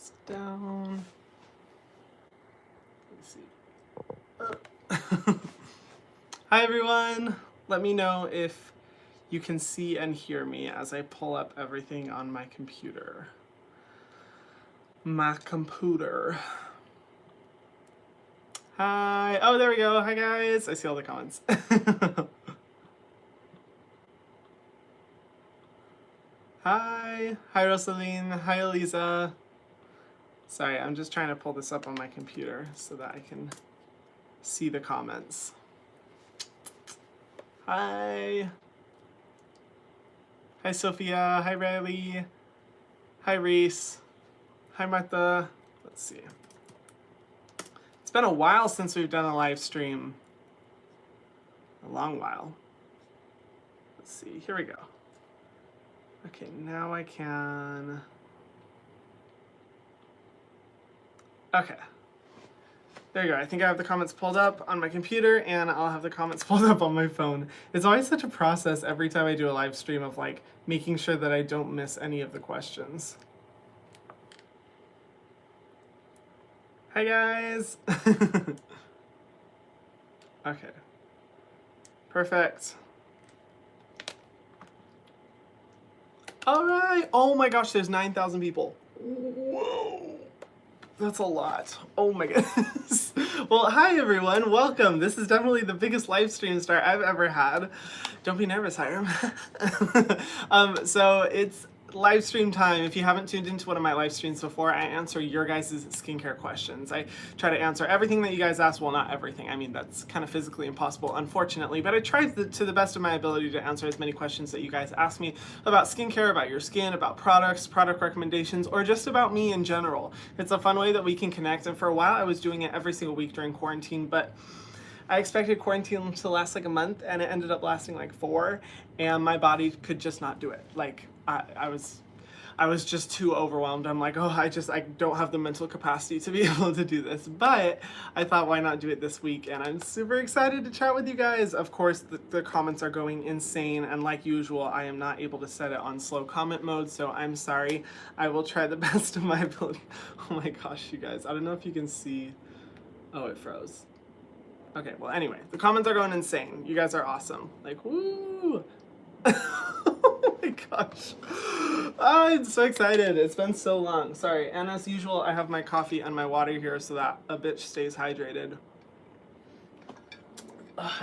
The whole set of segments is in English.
this down. Let's see. Hi everyone. Let me know if you can see and hear me as I pull up everything on my computer. My computer. Hi. Oh, there we go. Hi guys. I see all the comments. Hi. Hi Rosaline. Hi Eliza. Sorry, I'm just trying to pull this up on my computer so that I can see the comments. Hi. Hi Sophia. Hi Riley. Hi Reese. Hi Martha. Let's see. It's been a while since we've done a live stream. A long while. Let's see. Here we go. Okay, now I can... Okay. There you go. I think I have the comments pulled up on my computer and I'll have the comments pulled up on my phone. It's always such a process every time I do a live stream of like making sure that I don't miss any of the questions. Hi guys. Okay. Perfect. All right. Oh my gosh, there's 9,000 people. Whoa. That's a lot. Oh my goodness. Well, hi everyone. Welcome. This is definitely the biggest live stream start I've ever had. Don't be nervous, Hiram. So it's live stream time. If you haven't tuned into one of my live streams before, I answer your guys' skincare questions. I try to answer everything that you guys ask. Well, not everything. I mean, that's kind of physically impossible, unfortunately, but I try to the best of my ability to answer as many questions that you guys ask me about skincare, about your skin, about products, product recommendations, or just about me in general. It's a fun way that we can connect, and for a while I was doing it every single week during quarantine, but I expected quarantine to last like a month, and it ended up lasting like 4, and my body could just not do it. Like, I was just too overwhelmed. I'm like, oh, I don't have the mental capacity to be able to do this. But I thought, why not do it this week? And I'm super excited to chat with you guys. Of course, the comments are going insane, and like usual, I am not able to set it on slow comment mode, so I'm sorry. I will try the best of my ability. Oh my gosh, you guys. I don't know if you can see. Oh, it froze. Okay, well, anyway, the comments are going insane. You guys are awesome. Like, woo! Oh my gosh. I'm so excited. It's been so long. Sorry. And as usual, I have my coffee and my water here so that a bitch stays hydrated.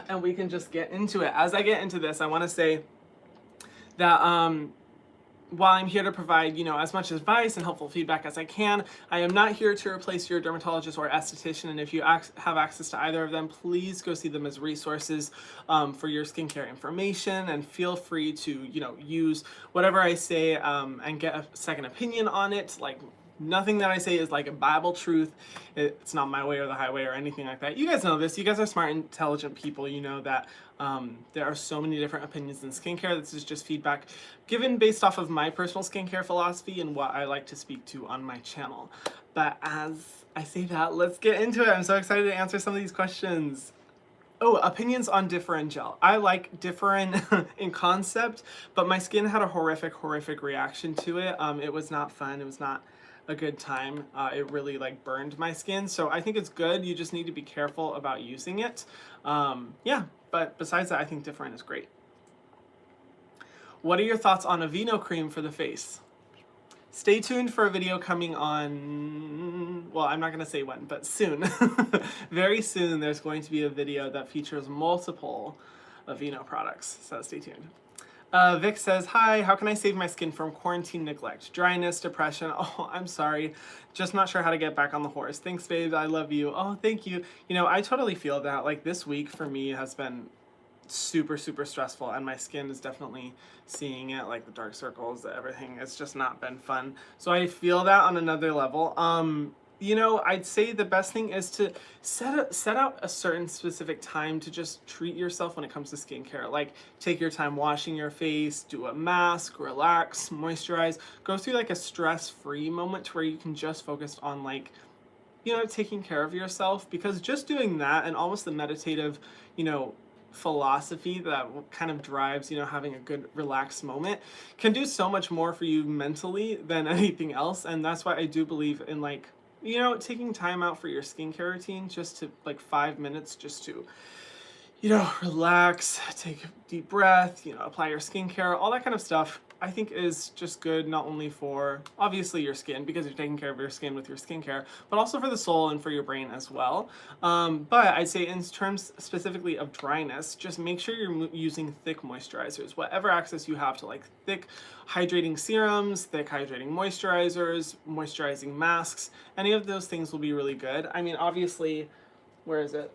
And we can just get into it. As I get into this, I want to say that while I'm here to provide, as much advice and helpful feedback as I can, I am not here to replace your dermatologist or esthetician. And if you have access to either of them, please go see them as resources for your skincare information, and feel free to, use whatever I say and get a second opinion on it. Like, nothing that I say is like a Bible truth. It's not my way or the highway or anything like that. You guys know this. You guys are smart, intelligent people. You know that there are so many different opinions in skincare. This is just feedback given based off of my personal skincare philosophy and what I like to speak to on my channel. But as I say that, let's get into it. I'm so excited to answer some of these questions. Oh, opinions on Differin gel. I like Differin in concept, but my skin had a horrific reaction to it. It was not fun. It was not a good time. It really like burned my skin. So I think it's good. You just need to be careful about using it. Yeah, but besides that, I think Differin is great. What are your thoughts on Aveeno cream for the face? Stay tuned for a video coming on, well, I'm not going to say when, but soon. Very soon there's going to be a video that features multiple Aveeno products, so stay tuned. Vic says, hi, how can I save my skin from quarantine neglect? Dryness, depression, oh, I'm sorry. Just not sure how to get back on the horse. Thanks, babe, I love you. Oh, thank you. I totally feel that. Like, this week for me has been super stressful, and my skin is definitely seeing it, like the dark circles, everything. It's just not been fun. So I feel that on another level. I'd say the best thing is to set out a certain specific time to just treat yourself when it comes to skincare. Like, take your time washing your face, do a mask, relax, moisturize, go through like a stress-free moment where you can just focus on like, taking care of yourself, because just doing that and almost the meditative, philosophy that kind of drives, you know, having a good relaxed moment can do so much more for you mentally than anything else. And that's why I do believe in, like, you know, taking time out for your skincare routine, just to like 5 minutes, just to, you know, relax, take a deep breath, you know, apply your skincare, all that kind of stuff, I think is just good, not only for obviously your skin, because you're taking care of your skin with your skincare, but also for the soul and for your brain as well. But I'd say in terms specifically of dryness, just make sure you're using thick moisturizers. Whatever access you have to like thick hydrating serums, thick hydrating moisturizers, moisturizing masks, any of those things will be really good. I mean, obviously, where is it?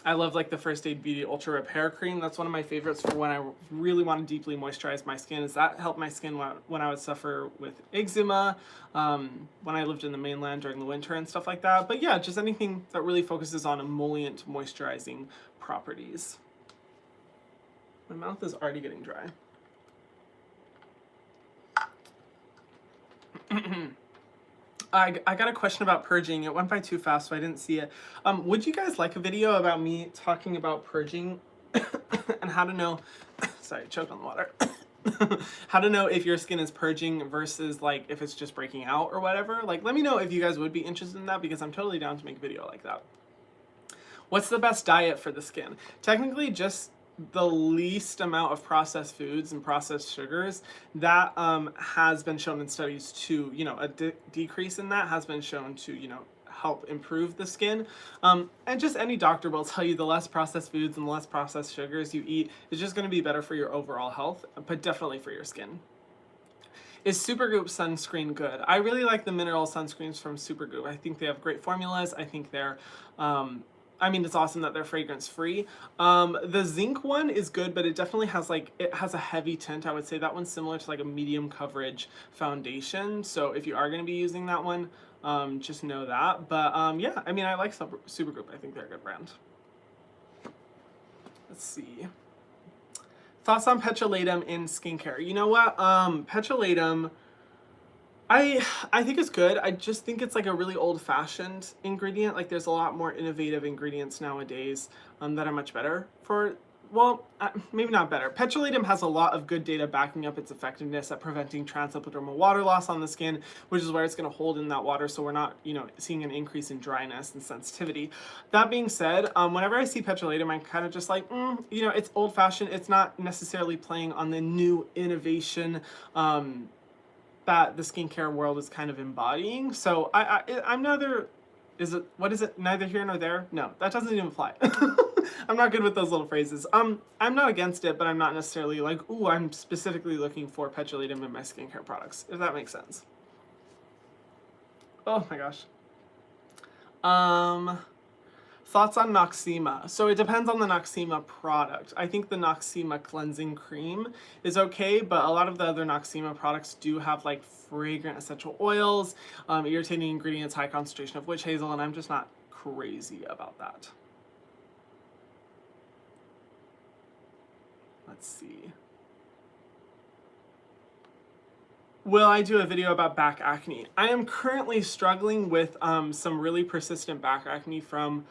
I love like the First Aid Beauty Ultra Repair Cream. That's one of my favorites for when I really want to deeply moisturize my skin. Is that helped my skin when I would suffer with eczema, when I lived in the mainland during the winter and stuff like that. But yeah, just anything that really focuses on emollient moisturizing properties. My mouth is already getting dry. I got a question about purging. It went by too fast, so I didn't see it. Would you guys like a video about me talking about purging and how to know, sorry, choked on the water, how to know if your skin is purging versus like if it's just breaking out or whatever? Like, let me know if you guys would be interested in that, because I'm totally down to make a video like that. What's the best diet for the skin? Technically, just the least amount of processed foods and processed sugars. That has been shown in studies to, you know, a decrease in that has been shown to, you know, help improve the skin. And just any doctor will tell you the less processed foods and the less processed sugars you eat is just going to be better for your overall health, but definitely for your skin. Is Supergoop sunscreen good? I really like the mineral sunscreens from Supergoop. I think they have great formulas. I think they're I mean, it's awesome that they're fragrance free. The zinc one is good, but it definitely has like, it has a heavy tint. I would say that one's similar to like a medium coverage foundation. So if you are going to be using that one, just know that. But yeah, I mean, I like Supergoop. I think they're a good brand. Let's see. Thoughts on petrolatum in skincare? You know what? Petrolatum, I think it's good. I just think it's like a really old-fashioned ingredient. Like, there's a lot more innovative ingredients nowadays that are much better for, well, maybe not better. Petrolatum has a lot of good data backing up its effectiveness at preventing transepidermal water loss on the skin, which is where it's going to hold in that water, so we're not, you know, seeing an increase in dryness and sensitivity. That being said, whenever I see petrolatum, I'm kind of just like, you know, it's old-fashioned. It's not necessarily playing on the new innovation that the skincare world is kind of embodying. So I'm neither, what is it, neither here nor there? No, that doesn't even apply. I'm not good with those little phrases. I'm not against it, but I'm not necessarily like, ooh, I'm specifically looking for petrolatum in my skincare products, if that makes sense. Oh my gosh. Thoughts on Noxzema. So it depends on the Noxzema product. I think the Noxzema cleansing cream is okay, but a lot of the other Noxzema products do have like fragrant essential oils, irritating ingredients, high concentration of witch hazel, and I'm just not crazy about that. Let's see. Will I do a video about back acne? I am currently struggling with some really persistent back acne from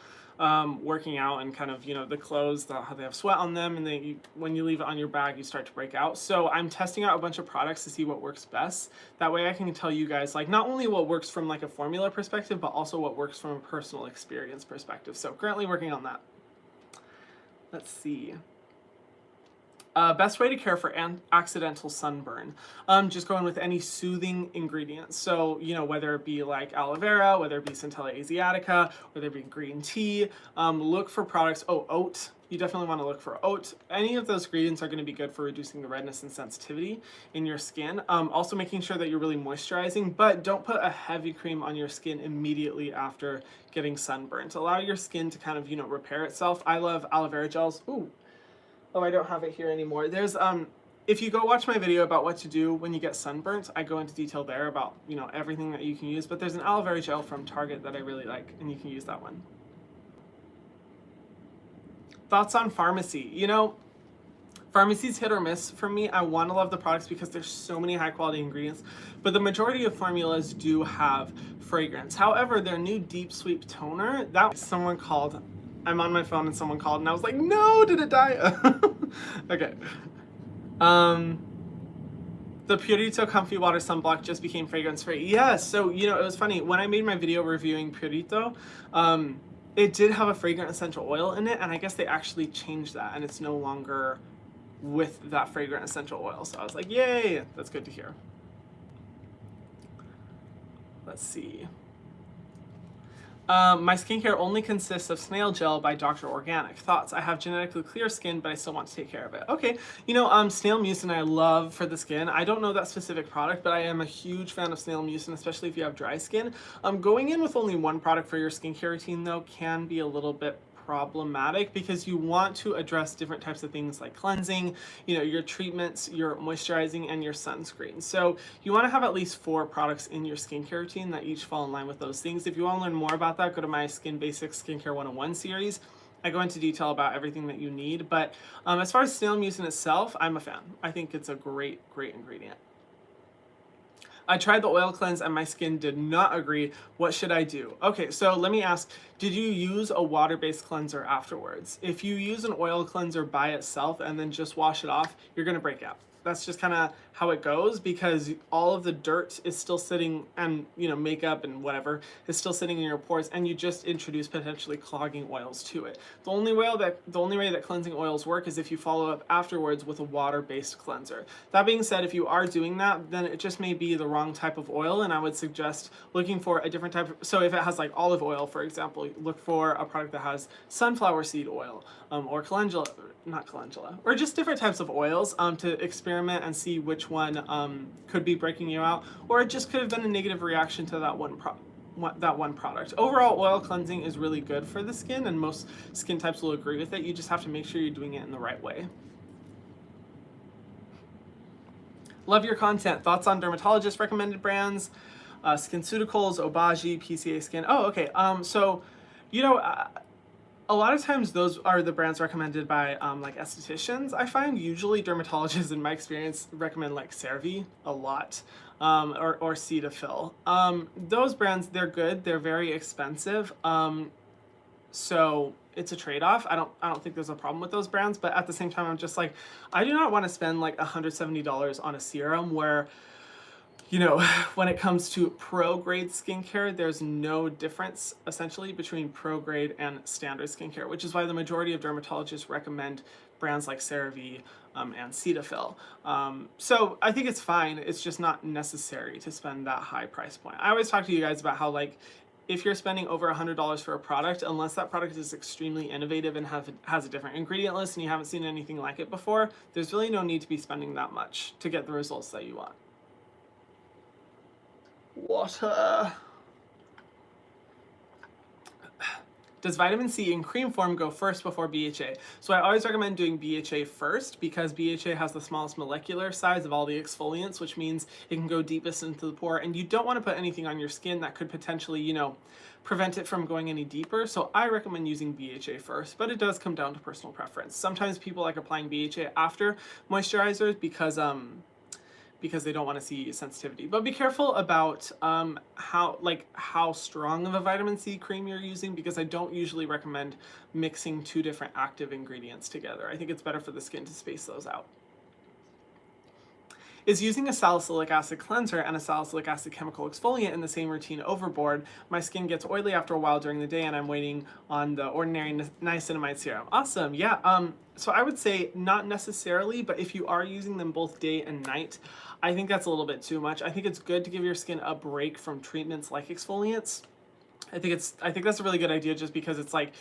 working out and kind of, you know, the clothes, how they have sweat on them, and when you leave it on your bag, you start to break out. So I'm testing out a bunch of products to see what works best. That way I can tell you guys, like, not only what works from like a formula perspective, but also what works from a personal experience perspective. So currently working on that. Let's see. Best way to care for accidental sunburn. Just going with any soothing ingredients. So, you know, whether it be like aloe vera, whether it be Centella asiatica, whether it be green tea, look for products. Oh, oat. You definitely want to look for oat. Any of those ingredients are going to be good for reducing the redness and sensitivity in your skin. Also making sure that you're really moisturizing, but don't put a heavy cream on your skin immediately after getting sunburned. Allow your skin to kind of, you know, repair itself. I love aloe vera gels. Ooh. Oh, I don't have it here anymore. There's, if you go watch my video about what to do when you get sunburnt, I go into detail there about, you know, everything that you can use, but there's an aloe vera gel from Target that I really like, and you can use that one. Thoughts on pharmacy? You know, pharmacy's hit or miss for me. I want to love the products because there's so many high quality ingredients, but the majority of formulas do have fragrance. However, their new Deep Sweep Toner, that someone called I'm on my phone and someone called and I was like, no, did it die? Okay. The Purito Comfy Water Sunblock just became fragrance free. Yes, so you know, it was funny when I made my video reviewing Purito, it did have a fragrant essential oil in it, and I guess they actually changed that, and it's no longer with that fragrant essential oil. So I was like, yay, that's good to hear. Let's see. My skincare only consists of snail gel by Dr. Organic. Thoughts? I have genetically clear skin, but I still want to take care of it. Okay, you know, snail mucin I love for the skin. I don't know that specific product, but I am a huge fan of snail mucin, especially if you have dry skin. Going in with only one product for your skincare routine, though, can be a little bit problematic because you want to address different types of things like cleansing, you know, your treatments, your moisturizing, and your sunscreen. So you want to have at least 4 products in your skincare routine that each fall in line with those things. If you want to learn more about that, go to my Skin Basics Skincare 101 series. I go into detail about everything that you need, but as far as snail mucin itself, I'm a fan. I think it's a great ingredient. I tried the oil cleanse and my skin did not agree. What should I do? Okay, so let me ask, did you use a water-based cleanser afterwards? If you use an oil cleanser by itself and then just wash it off, you're gonna break out. That's just kind of how it goes because all of the dirt is still sitting, and you know, makeup and whatever is still sitting in your pores, and you just introduce potentially clogging oils to it. The only way that cleansing oils work is if you follow up afterwards with a water-based cleanser. That being said, if you are doing that, then it just may be the wrong type of oil, and I would suggest looking for a different type of, so if it has like olive oil, for example, look for a product that has sunflower seed oil, or calendula, or just different types of oils to experiment and see which one could be breaking you out, or it just could have been a negative reaction to that one product. Overall, oil cleansing is really good for the skin, and most skin types will agree with it. You just have to make sure you're doing it in the right way. Love your content. Thoughts on dermatologist recommended brands, SkinCeuticals, Obagi, PCA Skin. Oh, okay. So, you know, a lot of times those are the brands recommended by like estheticians. I find usually dermatologists, in my experience, recommend like CeraVe a lot, or Cetaphil. Those brands, they're good. They're very expensive. So it's a trade-off. I don't think there's a problem with those brands, but at the same time, I'm just like, I do not want to spend like $170 on a serum where, you know, when it comes to pro-grade skincare, there's no difference essentially between pro-grade and standard skincare, which is why the majority of dermatologists recommend brands like CeraVe and Cetaphil. So I think it's fine. It's just not necessary to spend that high price point. I always talk to you guys about how, like, if you're spending over $100 for a product, unless that product is extremely innovative and has a different ingredient list and you haven't seen anything like it before, there's really no need to be spending that much to get the results that you want. Water. Does vitamin C in cream form go first before BHA? So I always recommend doing BHA first because BHA has the smallest molecular size of all the exfoliants, which means it can go deepest into the pore, and you don't want to put anything on your skin that could potentially, you know, prevent it from going any deeper. So I recommend using BHA first, but it does come down to personal preference. Sometimes people like applying BHA after moisturizers because they don't want to see sensitivity. But be careful about how strong of a vitamin C cream you're using, because I don't usually recommend mixing 2 different active ingredients together. I think it's better for the skin to space those out. Is using a salicylic acid cleanser and a salicylic acid chemical exfoliant in the same routine overboard? My skin gets oily after a while during the day and I'm waiting on the ordinary niacinamide serum. Awesome, yeah. So I would say not necessarily, but if you are using them both day and night, I think that's a little bit too much. I think it's good to give your skin a break from treatments like exfoliants. I think that's a really good idea, just because it's like,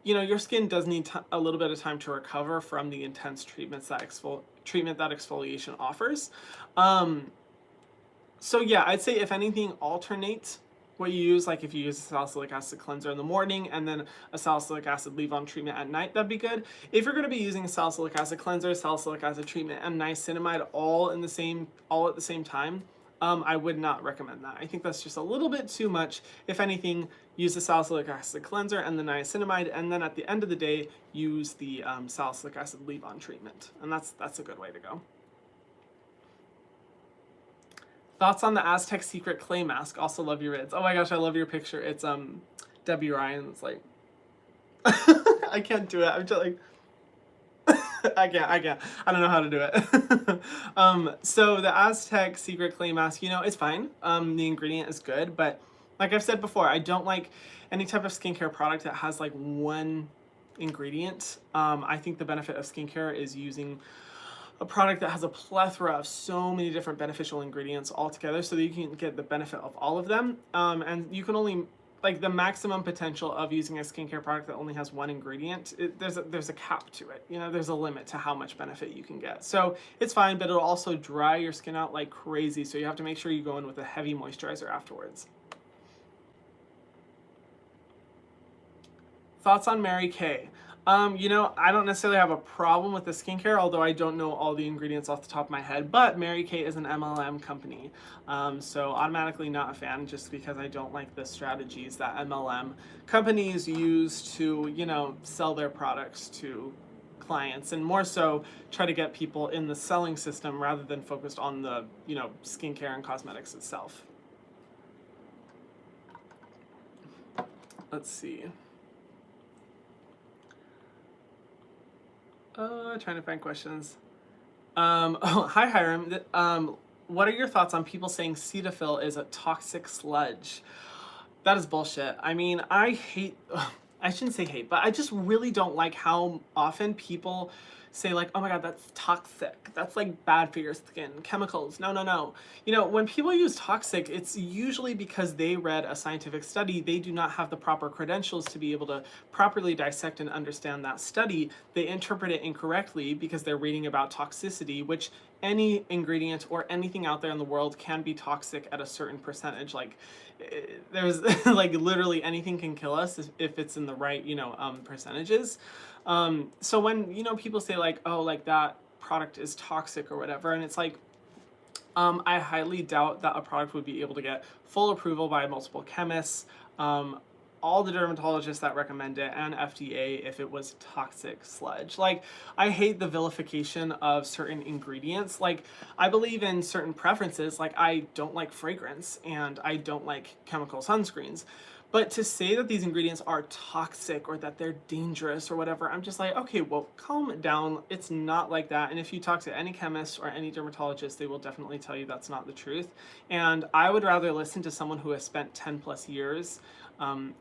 you know, your skin does need a little bit of time to recover from the intense treatments that exfoliation offers. So yeah, I'd say if anything, alternate what you use. Like if you use a salicylic acid cleanser in the morning and then a salicylic acid leave-on treatment at night, that'd be good. If you're going to be using a salicylic acid cleanser, salicylic acid treatment, and niacinamide all at the same time, I would not recommend that. I think that's just a little bit too much. If anything, use the salicylic acid cleanser and the niacinamide, and then at the end of the day, use the salicylic acid leave-on treatment. And that's a good way to go. Thoughts on the Aztec Secret Clay Mask? Also love your vids. Oh my gosh, I love your picture. It's Debbie Ryan. It's like I can't do it. I'm just like, I can't. I don't know how to do it. So the Aztec Secret Clay Mask, you know, it's fine. The ingredient is good, but like I've said before, I don't like any type of skincare product that has like one ingredient. I think the benefit of skincare is using a product that has a plethora of so many different beneficial ingredients all together so that you can get the benefit of all of them. And you can only, like, the maximum potential of using a skincare product that only has one ingredient, there's a cap to it. You know, there's a limit to how much benefit you can get. So it's fine, but it'll also dry your skin out like crazy. So you have to make sure you go in with a heavy moisturizer afterwards. Thoughts on Mary Kay? You know, I don't necessarily have a problem with the skincare, although I don't know all the ingredients off the top of my head, but Mary Kay is an MLM company. So automatically not a fan, just because I don't like the strategies that MLM companies use to, you know, sell their products to clients, and more so try to get people in the selling system rather than focused on the, you know, skincare and cosmetics itself. Let's see. Trying to find questions. Oh, hi Hiram. What are your thoughts on people saying Cetaphil is a toxic sludge? That is bullshit. I mean, I hate, I shouldn't say hate, but I just really don't like how often people say like, oh my God, that's toxic. That's like bad for your skin. Chemicals. No, no, no. You know, when people use toxic, it's usually because they read a scientific study. They do not have the proper credentials to be able to properly dissect and understand that study. They interpret it incorrectly because they're reading about toxicity, which any ingredient or anything out there in the world can be toxic at a certain percentage. Like, there's like literally anything can kill us if it's in the right, you know, percentages. So when, you know, people say like, oh, like that product is toxic or whatever, and it's like, I highly doubt that a product would be able to get full approval by multiple chemists, all the dermatologists that recommend it, and FDA if it was toxic sludge. Like, I hate the vilification of certain ingredients. Like, I believe in certain preferences. Like, I don't like fragrance and I don't like chemical sunscreens. But to say that these ingredients are toxic or that they're dangerous or whatever, I'm just like, okay, well, calm it down. It's not like that. And if you talk to any chemist or any dermatologist, they will definitely tell you that's not the truth. And I would rather listen to someone who has spent 10 plus years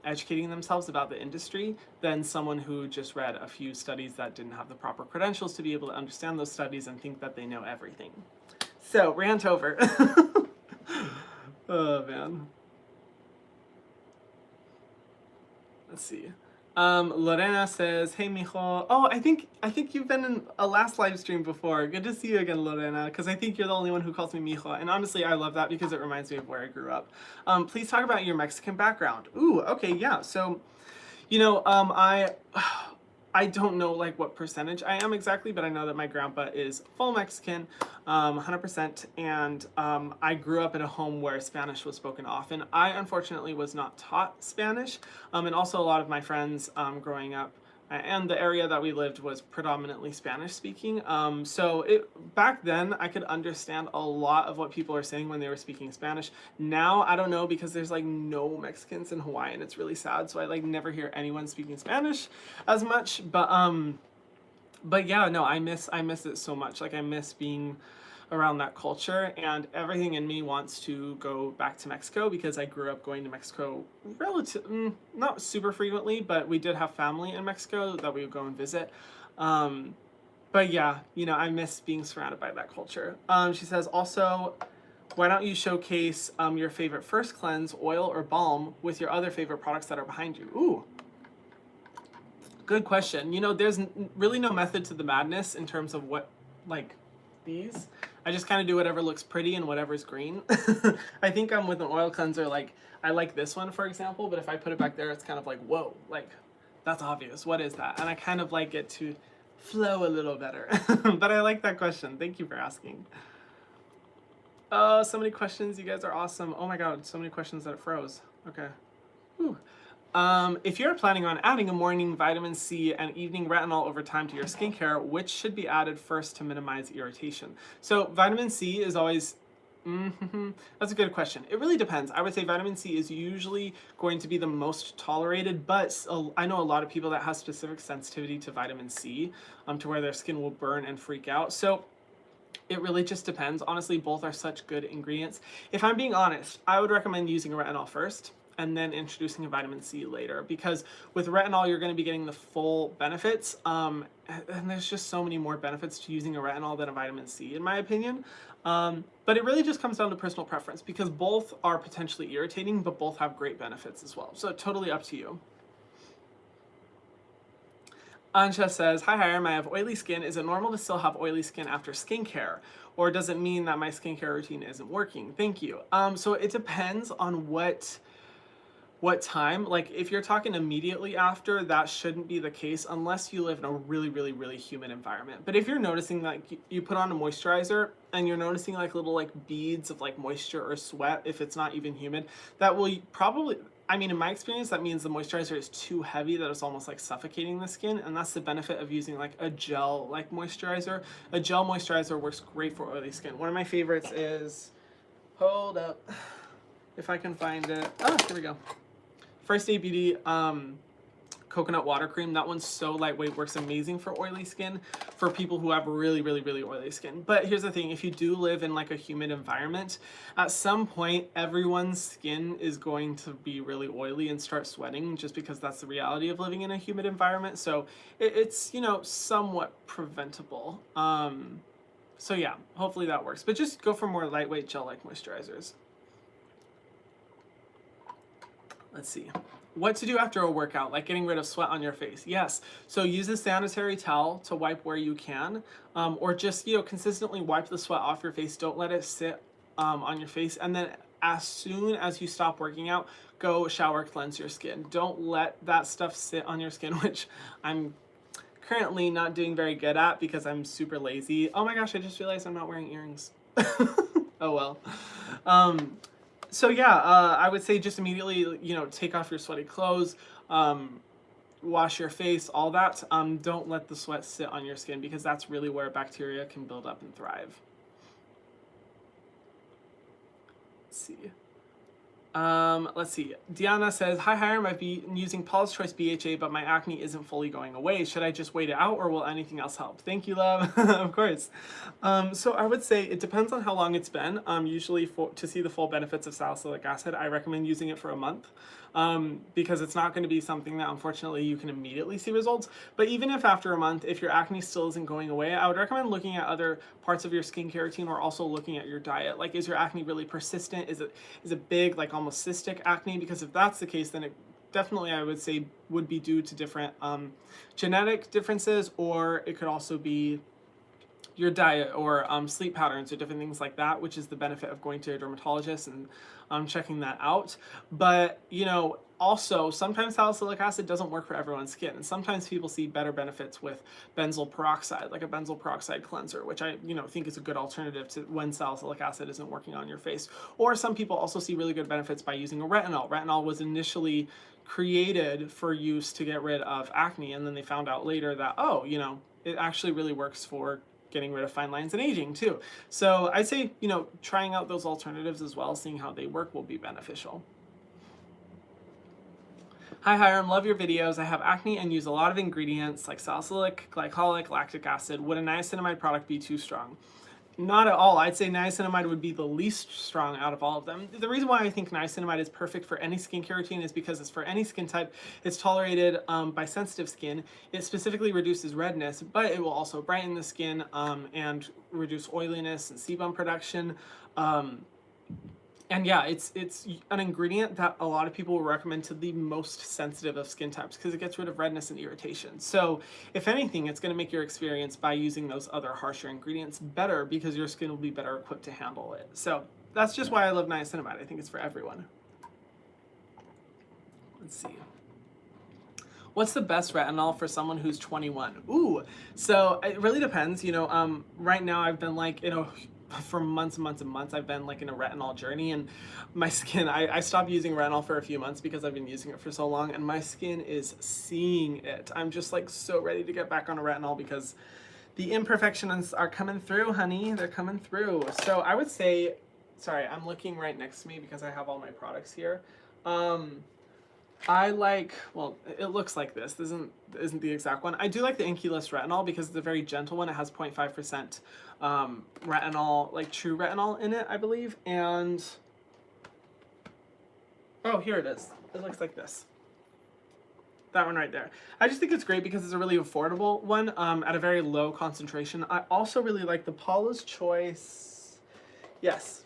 educating themselves about the industry than someone who just read a few studies that didn't have the proper credentials to be able to understand those studies and think that they know everything. So, rant over. Oh, man. Let's see. Lorena says, hey mijo. Oh, I think you've been in a last live stream before. Good to see you again, Lorena, because I think you're the only one who calls me mijo. And honestly, I love that because it reminds me of where I grew up. Please talk about your Mexican background. Ooh, okay, yeah. So, you know, I don't know like what percentage I am exactly, but I know that my grandpa is full Mexican, 100%, and I grew up in a home where Spanish was spoken often. I unfortunately was not taught Spanish, and also a lot of my friends growing up and the area that we lived was predominantly Spanish speaking. So back then I could understand a lot of what people are saying when they were speaking Spanish. Now I don't know, because there's like no Mexicans in Hawaii and it's really sad. So I like never hear anyone speaking Spanish as much. But yeah, no, I miss it so much. Like I miss being around that culture, and everything in me wants to go back to Mexico because I grew up going to Mexico not super frequently, but we did have family in Mexico that we would go and visit. But yeah, you know, I miss being surrounded by that culture. She says also, why don't you showcase your favorite first cleanse, oil or balm, with your other favorite products that are behind you? Ooh, good question. You know, there's really no method to the madness in terms of what, like, these. I just kind of do whatever looks pretty and whatever's green. I think I'm with an oil cleanser, like, I like this one, for example, but if I put it back there, it's kind of like, whoa, like, that's obvious. What is that? And I kind of like it to flow a little better. But I like that question. Thank you for asking. Oh, so many questions. You guys are awesome. Oh my God, so many questions that it froze. Okay. Whew. If you're planning on adding a morning vitamin C and evening retinol over time to your skincare, which should be added first to minimize irritation? So vitamin C is always That's a good question. It really depends. I would say vitamin C is usually going to be the most tolerated, but I know a lot of people that have specific sensitivity to vitamin C, to where their skin will burn and freak out. So it really just depends. Honestly, both are such good ingredients. If I'm being honest, I would recommend using a retinol first and then introducing a vitamin C later, because with retinol you're going to be getting the full benefits, and there's just so many more benefits to using a retinol than a vitamin C in my opinion. But it really just comes down to personal preference, because both are potentially irritating but both have great benefits as well, so totally up to you. Anja says, hi Hiram, I have oily skin. Is it normal to still have oily skin after skincare? Or does it mean that my skincare routine isn't working? Thank you. So it depends on what time. Like if you're talking immediately after, that shouldn't be the case unless you live in a really, really, really humid environment. But if you're noticing like you put on a moisturizer and you're noticing like little like beads of like moisture or sweat, if it's not even humid, that will probably, I mean, in my experience, that means the moisturizer is too heavy that it's almost like suffocating the skin, and that's the benefit of using like a gel like moisturizer. A gel moisturizer works great for oily skin. One of my favorites is, hold up, if I can find it. Oh, here we go. First Aid Beauty coconut water cream. That one's so lightweight, works amazing for oily skin, for people who have really, really, really oily skin. But here's the thing, if you do live in like a humid environment, at some point everyone's skin is going to be really oily and start sweating, just because that's the reality of living in a humid environment. So it's, you know, somewhat preventable. So yeah, hopefully that works. But just go for more lightweight gel-like moisturizers. Let's see. What to do after a workout, like getting rid of sweat on your face. Yes, so use a sanitary towel to wipe where you can, or just, you know, consistently wipe the sweat off your face. Don't let it sit on your face. And then as soon as you stop working out, go shower, cleanse your skin. Don't let that stuff sit on your skin, which I'm currently not doing very good at because I'm super lazy. Oh my gosh, I just realized I'm not wearing earrings. Oh well. So yeah, I would say just immediately, you know, take off your sweaty clothes, wash your face, all that. Don't let the sweat sit on your skin, because that's really where bacteria can build up and thrive. Let's see. Let's see. Diana says, hi Hiram, I've been using Paula's Choice BHA, but my acne isn't fully going away. Should I just wait it out, or will anything else help? Thank you, love. Of course. So I would say it depends on how long it's been. Usually to see the full benefits of salicylic acid, I recommend using it for a month. Because it's not going to be something that unfortunately you can immediately see results. But even if after a month, if your acne still isn't going away, I would recommend looking at other parts of your skincare routine, or also looking at your diet. Like, is your acne really persistent? Is it big, like almost cystic acne? Because if that's the case, then it definitely, I would say, would be due to different genetic differences, or it could also be your diet or sleep patterns or different things like that, which is the benefit of going to a dermatologist and checking that out. But, you know, also sometimes salicylic acid doesn't work for everyone's skin, and sometimes people see better benefits with benzoyl peroxide, like a benzoyl peroxide cleanser, which I, you know, think is a good alternative to when salicylic acid isn't working on your face. Or some people also see really good benefits by using a retinol. Retinol was initially created for use to get rid of acne, and then they found out later that, oh, you know, it actually really works for getting rid of fine lines and aging too. So I'd say, you know, trying out those alternatives as well, seeing how they work, will be beneficial. Hi Hiram, love your videos. I have acne and use a lot of ingredients like salicylic, glycolic, lactic acid. Would a niacinamide product be too strong? Not at all. I'd say niacinamide would be the least strong out of all of them. The reason why I think niacinamide is perfect for any skincare routine is because it's for any skin type. It's tolerated by sensitive skin. It specifically reduces redness, but it will also brighten the skin and reduce oiliness and sebum production. And yeah, it's an ingredient that a lot of people will recommend to the most sensitive of skin types, because it gets rid of redness and irritation. So if anything, it's going to make your experience by using those other harsher ingredients better, because your skin will be better equipped to handle it. So that's just why I love niacinamide. I think it's for everyone. Let's see. What's the best retinol for someone who's 21? Ooh, so it really depends. You know, right now I've been like, you know, for months and months and months, I've been like in a retinol journey, and my skin, I stopped using retinol for a few months because I've been using it for so long, and my skin is seeing it. I'm just like so ready to get back on a retinol, because the imperfections are coming through, honey. They're coming through. So I would say sorry, I'm looking right next to me because I have all my products here. I like, well, it looks like this. This isn't the exact one. I do like the Inculus Retinol because it's a very gentle one. It has 0.5% retinol, like true retinol in it, I believe. And, oh, here it is. It looks like this. That one right there. I just think it's great because it's a really affordable one at a very low concentration. I also really like the Paula's Choice, yes,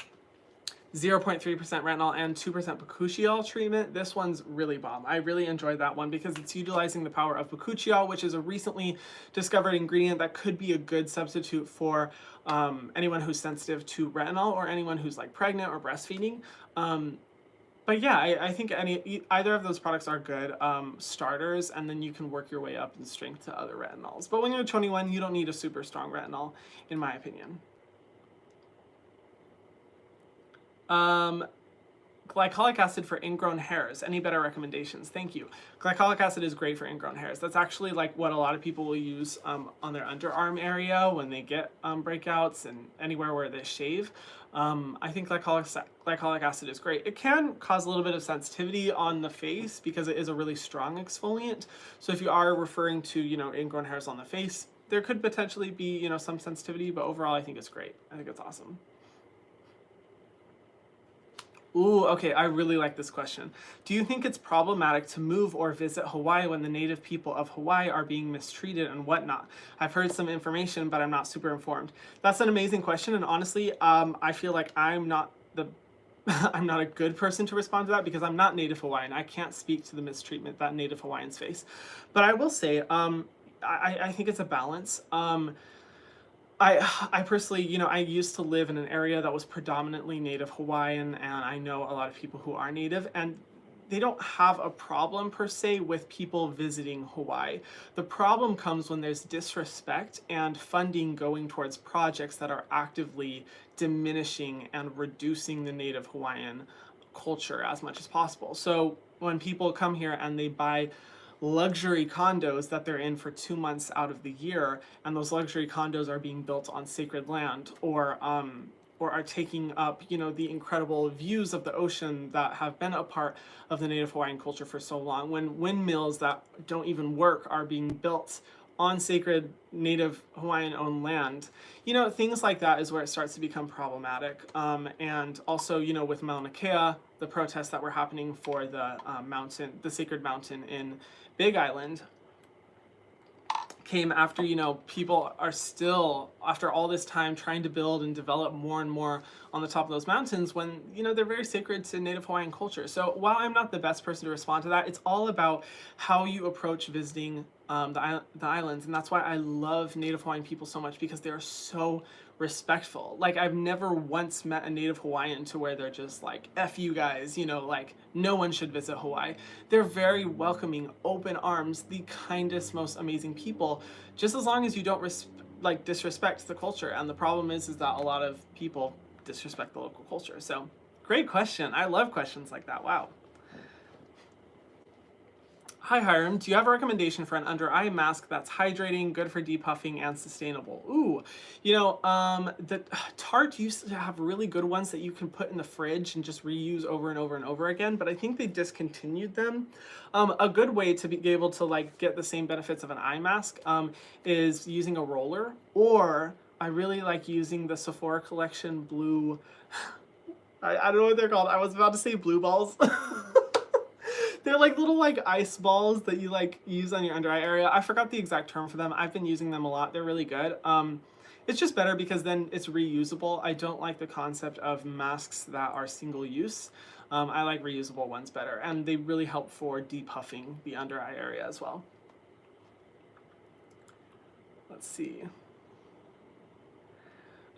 0.3% retinol and 2% bakuchiol treatment. This one's really bomb. I really enjoyed that one because it's utilizing the power of bakuchiol, which is a recently discovered ingredient that could be a good substitute for anyone who's sensitive to retinol or anyone who's like pregnant or breastfeeding. But yeah, I think either of those products are good starters, and then you can work your way up in strength to other retinols. But when you're 21, you don't need a super strong retinol, in my opinion. Glycolic acid for ingrown hairs. Any better recommendations? Thank you. Glycolic acid is great for ingrown hairs. That's actually like what a lot of people will use on their underarm area when they get breakouts and anywhere where they shave. I think glycolic acid is great. It can cause a little bit of sensitivity on the face because it is a really strong exfoliant. So if you are referring to, you know, ingrown hairs on the face, there could potentially be, you know, some sensitivity, but overall I think it's great. I think it's awesome. Ooh, okay, I really like this question. Do you think it's problematic to move or visit Hawaii when the native people of Hawaii are being mistreated and whatnot? I've heard some information, but I'm not super informed. That's an amazing question, and honestly, I feel like I'm not I'm not a good person to respond to that because I'm not Native Hawaiian. I can't speak to the mistreatment that Native Hawaiians face. But I will say, I think it's a balance. I personally, you know, I used to live in an area that was predominantly Native Hawaiian, and I know a lot of people who are Native, and they don't have a problem per se with people visiting Hawaii. The problem comes when there's disrespect and funding going towards projects that are actively diminishing and reducing the Native Hawaiian culture as much as possible. So when people come here and they buy luxury condos that they're in for 2 months out of the year, and those luxury condos are being built on sacred land or are taking up, you know, the incredible views of the ocean that have been a part of the Native Hawaiian culture for so long, when windmills that don't even work are being built on sacred Native Hawaiian owned land, you know, things like that is where it starts to become problematic. And also, you know, with Mauna Kea, the protests that were happening for the mountain, the sacred mountain in Big Island, came after, you know, people are still, after all this time, trying to build and develop more and more on the top of those mountains when, you know, they're very sacred to Native Hawaiian culture. So while I'm not the best person to respond to that, it's all about how you approach visiting the islands. And that's why I love Native Hawaiian people so much, because they're so respectful. Like, I've never once met a Native Hawaiian to where they're just like, F you guys, you know, like no one should visit Hawaii. They're very welcoming, open arms, the kindest, most amazing people, just as long as you don't disrespect the culture. And the problem is that a lot of people disrespect the local culture. So great question. I love questions like that. Wow. Hi Hiram, do you have a recommendation for an under eye mask that's hydrating, good for depuffing, and sustainable? Ooh, you know, the Tarte used to have really good ones that you can put in the fridge and just reuse over and over and over again, but I think they discontinued them. A good way to be able to like get the same benefits of an eye mask is using a roller, or I really like using the Sephora Collection blue, I don't know what they're called. I was about to say blue balls. They're like little like ice balls that you like use on your under eye area. I forgot the exact term for them. I've been using them a lot. They're really good. It's just better because then it's reusable. I don't like the concept of masks that are single use. I like reusable ones better, and they really help for depuffing the under eye area as well. Let's see.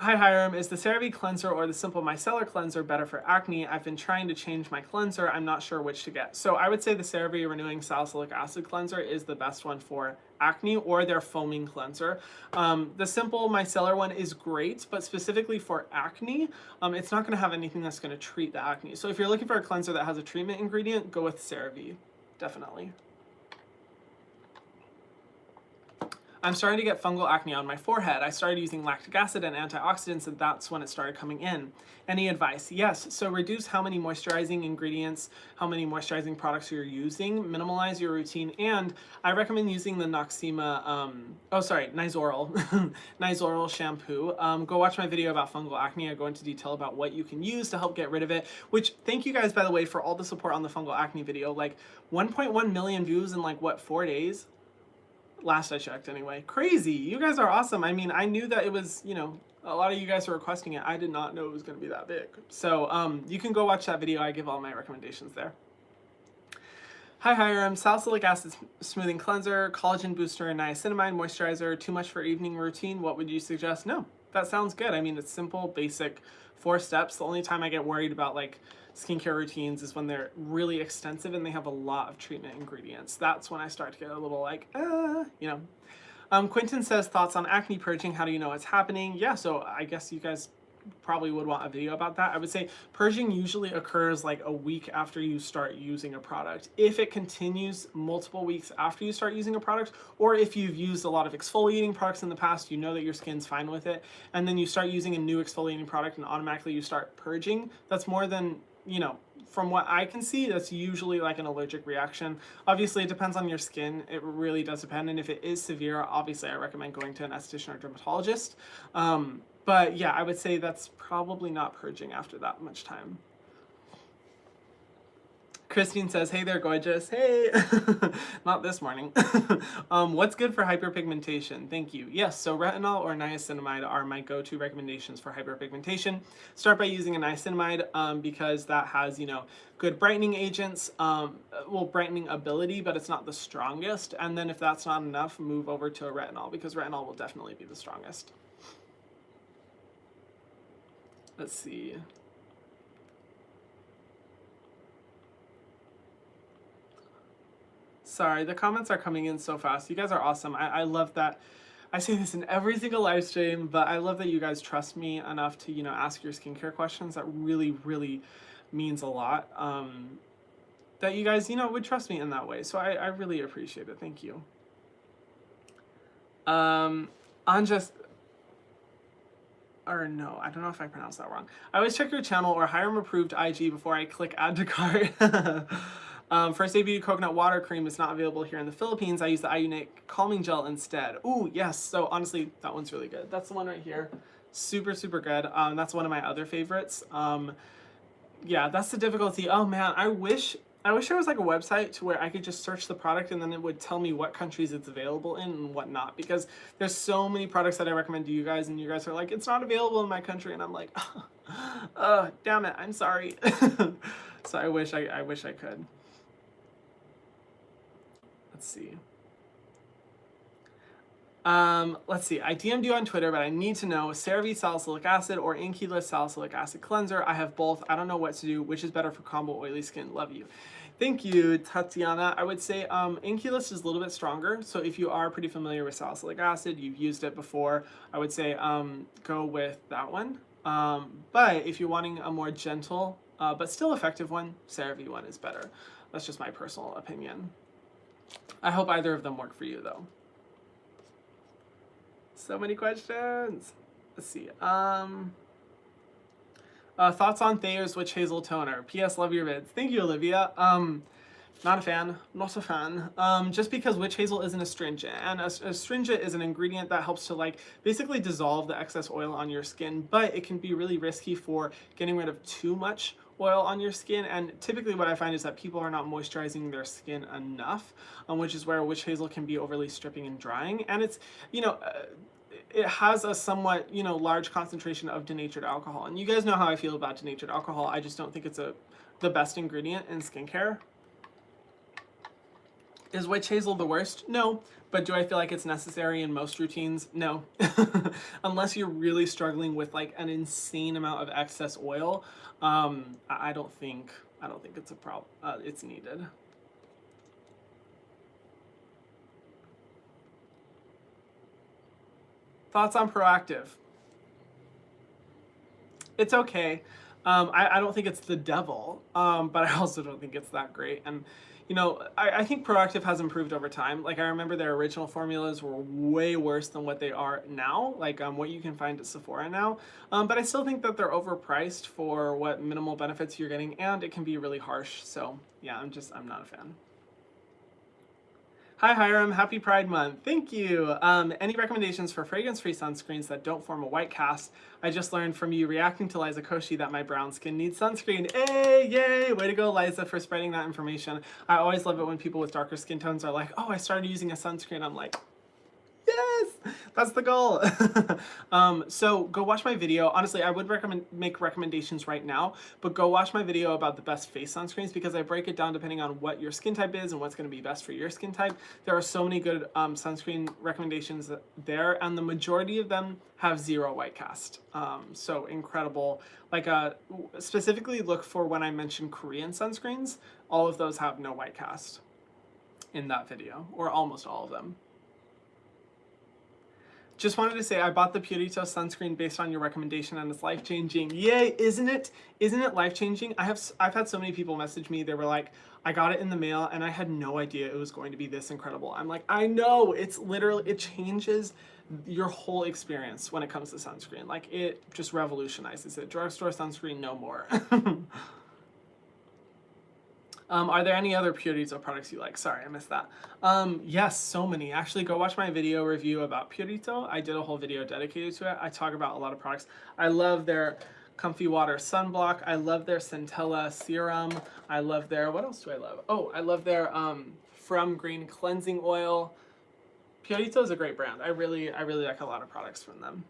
Hi Hiram, is the CeraVe cleanser or the Simple Micellar cleanser better for acne? I've been trying to change my cleanser. I'm not sure which to get. So I would say the CeraVe Renewing Salicylic Acid cleanser is the best one for acne, or their foaming cleanser. The Simple Micellar one is great, but specifically for acne, it's not going to have anything that's going to treat the acne. So if you're looking for a cleanser that has a treatment ingredient, go with CeraVe, definitely. I'm starting to get fungal acne on my forehead. I started using lactic acid and antioxidants, and that's when it started coming in. Any advice? Yes. So reduce how many moisturizing ingredients, how many moisturizing products you're using, minimalize your routine, and I recommend using the Noxema, Nizoral, Nizoral shampoo. Go watch my video about fungal acne. I go into detail about what you can use to help get rid of it, which thank you guys, by the way, for all the support on the fungal acne video. Like 1.1 million views in like, what, 4 days? Last I checked anyway. Crazy. You guys are awesome. I mean, I knew that it was, you know, a lot of you guys were requesting it. I did not know it was going to be that big. So you can go watch that video. I give all my recommendations there. Hi Hiram, salicylic acid smoothing cleanser, collagen booster, and niacinamide moisturizer. Too much for evening routine? What would you suggest? No, that sounds good. I mean, it's simple, basic, 4 steps. The only time I get worried about like skincare routines is when they're really extensive and they have a lot of treatment ingredients. That's when I start to get a little like, you know. Quentin says, thoughts on acne purging. How do you know it's happening? Yeah, so I guess you guys probably would want a video about that. I would say purging usually occurs like a week after you start using a product. If it continues multiple weeks after you start using a product, or if you've used a lot of exfoliating products in the past, you know that your skin's fine with it, and then you start using a new exfoliating product and automatically you start purging, that's more than, you know, from what I can see, that's usually like an allergic reaction. Obviously, it depends on your skin. It really does depend. And if it is severe, obviously I recommend going to an esthetician or dermatologist. But yeah, I would say that's probably not purging after that much time. Christine says, hey there, gorgeous. Hey, not this morning. What's good for hyperpigmentation? Thank you. Yes, so retinol or niacinamide are my go-to recommendations for hyperpigmentation. Start by using a niacinamide because that has, you know, good brightening agents, well, brightening ability, but it's not the strongest. And then if that's not enough, move over to a retinol because retinol will definitely be the strongest. Let's see. Sorry, the comments are coming in so fast. You guys are awesome. I love that. I say this in every single live stream, but I love that you guys trust me enough to, you know, ask your skincare questions. That really, really means a lot. That you guys, you know, would trust me in that way. So I really appreciate it. Thank you. Or no, I don't know if I pronounced that wrong. I always check your channel or Hiram approved IG before I click add to cart. First Aid Beauty Coconut Water Cream is not available here in the Philippines. I use the Iunate Calming Gel instead. Ooh, yes. So honestly, that one's really good. That's the one right here. Super, super good. That's one of my other favorites. Yeah, that's the difficulty. Oh man, I wish there was like a website to where I could just search the product and then it would tell me what countries it's available in and what not. Because there's so many products that I recommend to you guys and you guys are like, it's not available in my country. And I'm like, oh, damn it, I'm sorry. So I wish I could. Let's see. Let's see. I DM'd you on Twitter, but I need to know CeraVe salicylic acid or Inkeyless salicylic acid cleanser. I have both. I don't know what to do. Which is better for combo oily skin? Love you. Thank you, Tatiana. I would say Inkeyless is a little bit stronger. So if you are pretty familiar with salicylic acid, you've used it before, I would say go with that one. But if you're wanting a more gentle but still effective one, CeraVe one is better. That's just my personal opinion. I hope either of them work for you though. So many questions. Let's see. Thoughts on Thayer's Witch Hazel Toner. P.S. Love your vids. Thank you, Olivia. Not a fan. Not a fan. Just because witch hazel is an astringent, and astringent is an ingredient that helps to like basically dissolve the excess oil on your skin, but it can be really risky for getting rid of too much oil on your skin. And typically what I find is that people are not moisturizing their skin enough, which is where witch hazel can be overly stripping and drying. And it's, you know, it has a somewhat, you know, large concentration of denatured alcohol. And you guys know how I feel about denatured alcohol. I just don't think it's the best ingredient in skincare. Is witch hazel the worst? No. But do I feel like it's necessary in most routines? No. Unless you're really struggling with like an insane amount of excess oil, I don't think it's a problem. It's needed. Thoughts on Proactive? It's okay. I don't think it's the devil, but I also don't think it's that great. And you know, I think Proactive has improved over time. Like I remember their original formulas were way worse than what they are now, like what you can find at Sephora now. But I still think that they're overpriced for what minimal benefits you're getting, and it can be really harsh. So yeah, I'm not a fan. Hi Hiram, happy Pride Month. Thank you. Any recommendations for fragrance-free sunscreens that don't form a white cast? I just learned from you reacting to Liza Koshy that my brown skin needs sunscreen. Hey, yay! Way to go, Liza, for spreading that information. I always love it when people with darker skin tones are like, oh, I started using a sunscreen. I'm like, yes, that's the goal. So go watch my video. Honestly, I would make recommendations right now, but go watch my video about the best face sunscreens because I break it down depending on what your skin type is and what's going to be best for your skin type. There are so many good sunscreen recommendations there, and the majority of them have 0 white cast. So incredible. Like specifically look for when I mention Korean sunscreens, all of those have no white cast in that video, or almost all of them. Just wanted to say I bought the Purito sunscreen based on your recommendation and it's life-changing. Yay, isn't it? Isn't it life-changing? I've had so many people message me. They were like, I got it in the mail and I had no idea it was going to be this incredible. I'm like, I know, it's literally, it changes your whole experience when it comes to sunscreen. Like it just revolutionizes it. Drugstore sunscreen, no more. Are there any other Purito products you like? Sorry, I missed that. Yes, so many. Actually, go watch my video review about Purito. I did a whole video dedicated to it. I talk about a lot of products. I love their Comfy Water Sunblock. I love their Centella Serum. I love their, what else do I love? Oh, I love their From Green Cleansing Oil. Purito is a great brand. I really like a lot of products from them.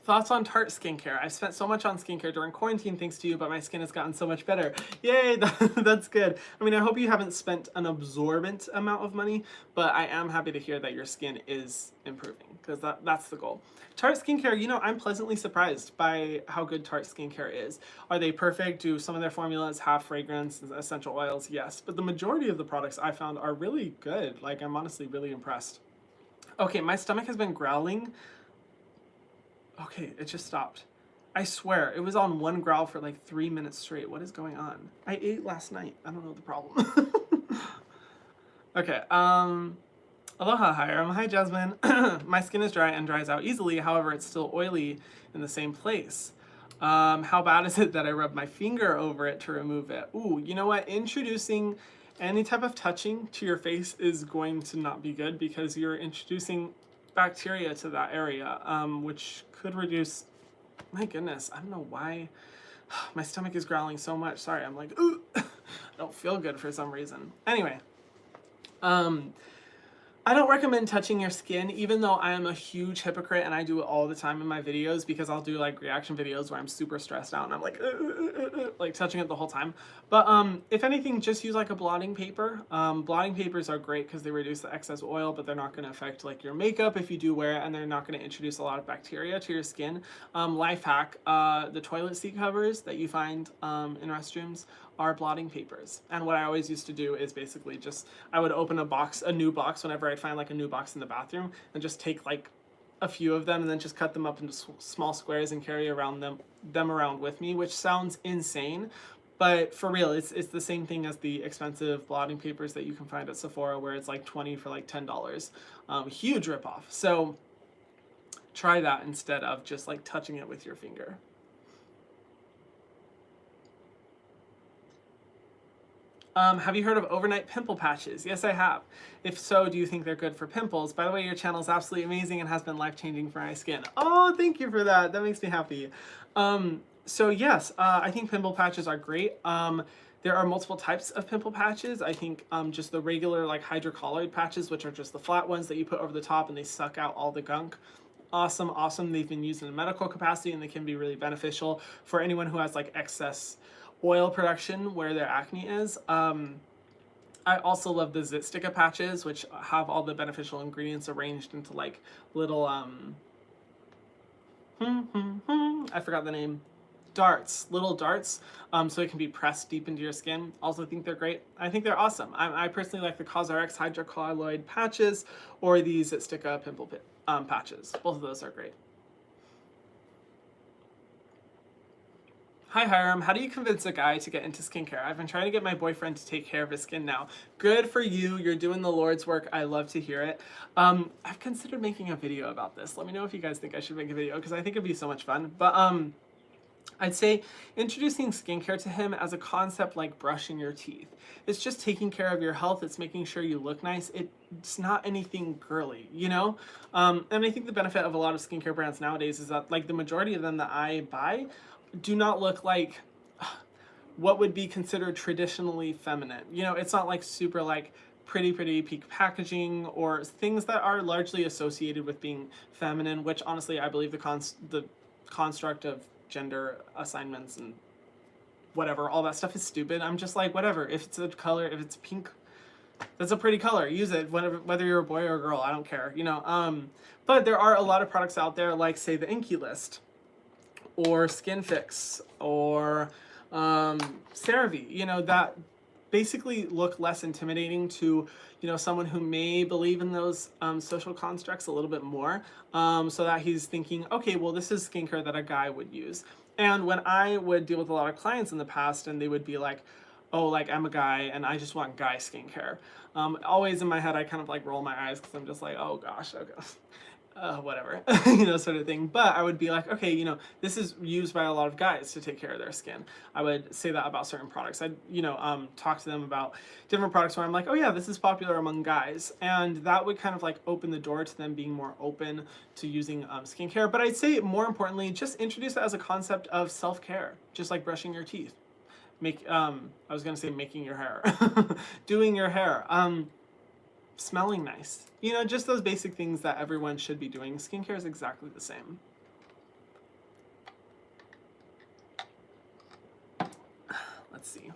Thoughts on Tarte skincare? I've spent so much on skincare during quarantine thanks to you, but my skin has gotten so much better. Yay, that's good. I mean, I hope you haven't spent an absorbent amount of money, but I am happy to hear that your skin is improving, because that's the goal. Tarte skincare, you know, I'm pleasantly surprised by how good Tarte skincare is. Are they perfect? Do some of their formulas have fragrance, essential oils? Yes, but the majority of the products I found are really good. Like, I'm honestly really impressed. Okay, my stomach has been growling. Okay, it just stopped. I swear, it was on one growl for like 3 minutes straight. What is going on? I ate last night. I don't know the problem. Okay, aloha Hiram. Hi Jasmine. My skin is dry and dries out easily, however, it's still oily in the same place. How bad is it that I rub my finger over it to remove it? Ooh, you know what? Introducing any type of touching to your face is going to not be good because you're introducing bacteria to that area, which could reduce, my goodness, I don't know why my stomach is growling so much. Sorry, I'm like, ooh, I don't feel good for some reason. Anyway, I don't recommend touching your skin, even though I am a huge hypocrite and I do it all the time in my videos because I'll do like reaction videos where I'm super stressed out and I'm like touching it the whole time. But if anything, just use like a blotting paper. Blotting papers are great because they reduce the excess oil, but they're not going to affect like your makeup if you do wear it, and they're not going to introduce a lot of bacteria to your skin. Life hack, the toilet seat covers that you find in restrooms are blotting papers. And what I always used to do is basically just, I would open a new box whenever I'd find like a new box in the bathroom and just take like a few of them and then just cut them up into small squares and carry them around with me, which sounds insane. But for real, it's the same thing as the expensive blotting papers that you can find at Sephora where it's like 20 for like $10. Huge ripoff. So try that instead of just like touching it with your finger. Have you heard of overnight pimple patches? Yes, I have. If so, do you think they're good for pimples? By the way, your channel is absolutely amazing and has been life-changing for my skin. Oh, thank you for that. That makes me happy. So yes, I think pimple patches are great. There are multiple types of pimple patches. I think just the regular like hydrocolloid patches, which are just the flat ones that you put over the top and they suck out all the gunk. Awesome, awesome. They've been used in a medical capacity and they can be really beneficial for anyone who has like excess oil production where their acne is. I also love the Zit Sticka patches, which have all the beneficial ingredients arranged into like little, I forgot the name, little darts, so it can be pressed deep into your skin. Also think they're great. I think they're awesome. I personally like the CosRX hydrocolloid patches or the Zit Sticka pimple patches. Both of those are great. Hi Hiram, how do you convince a guy to get into skincare? I've been trying to get my boyfriend to take care of his skin now. Good for you, you're doing the Lord's work. I love to hear it. I've considered making a video about this. Let me know if you guys think I should make a video because I think it'd be so much fun. But I'd say introducing skincare to him as a concept like brushing your teeth. It's just taking care of your health. It's making sure you look nice. It's not anything girly, you know? And I think the benefit of a lot of skincare brands nowadays is that like the majority of them that I buy do not look like what would be considered traditionally feminine. You know, it's not like super like pretty peak packaging or things that are largely associated with being feminine, which honestly I believe the construct of gender assignments and whatever, all that stuff is stupid. I'm just like, whatever, if it's a color, if it's pink, that's a pretty color, use it, whether you're a boy or a girl, I don't care, you know. But there are a lot of products out there like say the Inky List or Skin Fix or CeraVe, you know, that basically look less intimidating to, you know, someone who may believe in those social constructs a little bit more, so that he's thinking, okay, well, this is skincare that a guy would use. And when I would deal with a lot of clients in the past and they would be like, oh, like I'm a guy and I just want guy skincare. Always in my head, I kind of like roll my eyes because I'm just like, oh gosh, okay. Whatever, you know, sort of thing. But I would be like, okay, you know, this is used by a lot of guys to take care of their skin. I would say that about certain products. I'd, you know, talk to them about different products where I'm like, oh yeah, this is popular among guys. And that would kind of like open the door to them being more open to using skincare. But I'd say more importantly, just introduce it as a concept of self-care, just like brushing your teeth. I was gonna say making your hair, doing your hair. Smelling nice. You know, just those basic things that everyone should be doing. Skincare is exactly the same. Let's see.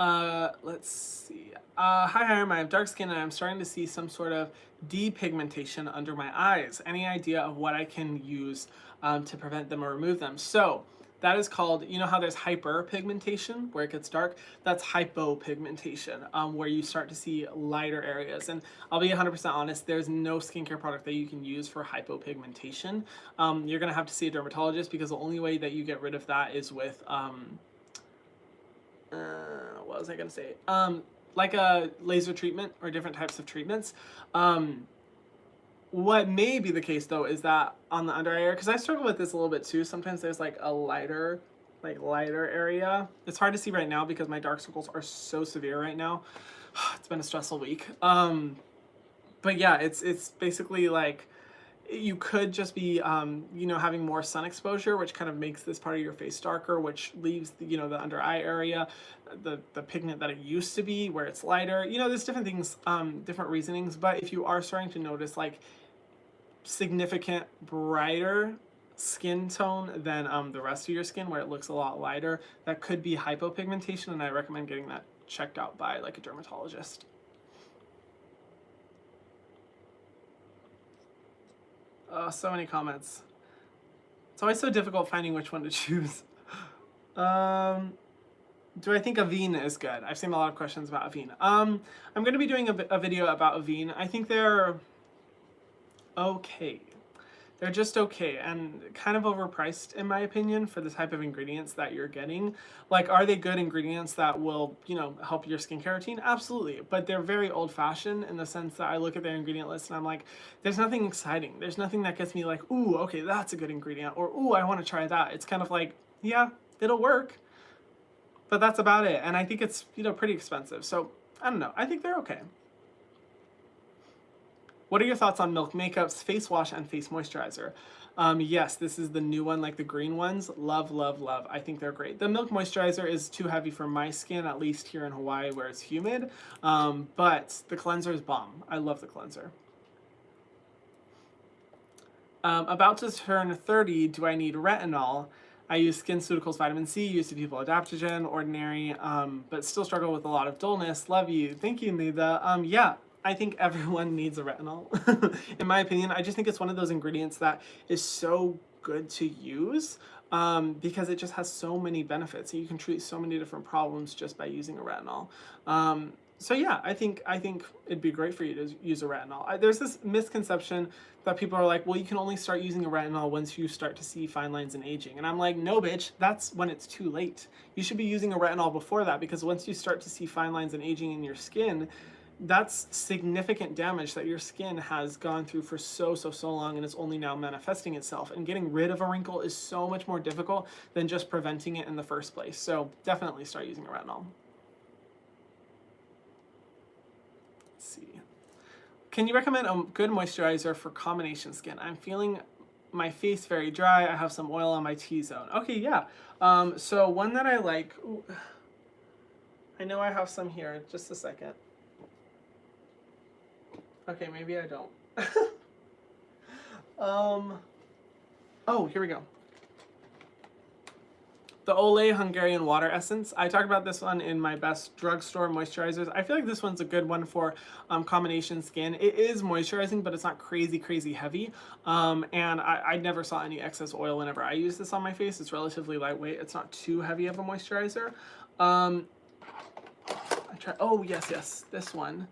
Let's see. Hi Hiram, I have dark skin and I'm starting to see some sort of depigmentation under my eyes. Any idea of what I can use to prevent them or remove them? So, that is called, you know how there's hyperpigmentation where it gets dark? That's hypopigmentation, where you start to see lighter areas. And I'll be 100% honest, there's no skincare product that you can use for hypopigmentation. You're gonna have to see a dermatologist because the only way that you get rid of that is with, what was I gonna say? Like a laser treatment or different types of treatments. What may be the case though is that on the under eye area, because I struggle with this a little bit too, sometimes there's like a lighter area. It's hard to see right now because my dark circles are so severe right now. It's been a stressful week. But yeah, it's basically like you could just be you know, having more sun exposure, which kind of makes this part of your face darker, which leaves the, you know, the under eye area, the pigment that it used to be where it's lighter. You know, there's different things, different reasonings. But if you are starting to notice like significant brighter skin tone than the rest of your skin where it looks a lot lighter, that could be hypopigmentation, and I recommend getting that checked out by like a dermatologist. So many comments. It's always so difficult finding which one to choose. Do I think Avene is good? I've seen a lot of questions about Avene. I'm going to be doing a video about Avene. I think they're okay. They're just okay and kind of overpriced in my opinion for the type of ingredients that you're getting. Like, are they good ingredients that will, you know, help your skincare routine? Absolutely. But they're very old-fashioned in the sense that I look at their ingredient list and I'm like, there's nothing exciting. There's nothing that gets me like, ooh, okay, that's a good ingredient, or ooh, I want to try that. It's kind of like, yeah, it'll work, but that's about it. And I think it's, you know, pretty expensive. So I don't know. I think they're okay. What are your thoughts on Milk Makeup's face wash and face moisturizer? Yes, this is the new one, like the green ones. Love, love, love. I think they're great. The Milk Moisturizer is too heavy for my skin, at least here in Hawaii where it's humid. But the cleanser is bomb. I love the cleanser. About to turn 30, do I need retinol? I use SkinCeuticals Vitamin C, used to People Adaptogen, Ordinary, but still struggle with a lot of dullness. Love you. Thank you, Nida. Yeah. I think everyone needs a retinol. In my opinion, I just think it's one of those ingredients that is so good to use because it just has so many benefits. You can treat so many different problems just by using a retinol. So yeah, I think it'd be great for you to use a retinol. There's this misconception that people are like, well, you can only start using a retinol once you start to see fine lines and aging. And I'm like, no, bitch, that's when it's too late. You should be using a retinol before that, because once you start to see fine lines and aging in your skin, that's significant damage that your skin has gone through for so long, and it's only now manifesting itself. And getting rid of a wrinkle is so much more difficult than just preventing it in the first place. So definitely start using a retinol. See. Can you recommend a good moisturizer for combination skin? I'm feeling my face very dry. I have some oil on my T-zone. Okay, yeah. So one that I like, ooh, I know I have some here. Just a second. Okay, maybe I don't. Oh, here we go. The Olay Hungarian Water Essence. I talked about this one in my best drugstore moisturizers. I feel like this one's a good one for combination skin. It is moisturizing, but it's not crazy heavy. And I never saw any excess oil whenever I use this on my face. It's relatively lightweight. It's not too heavy of a moisturizer. Oh, yes, this one.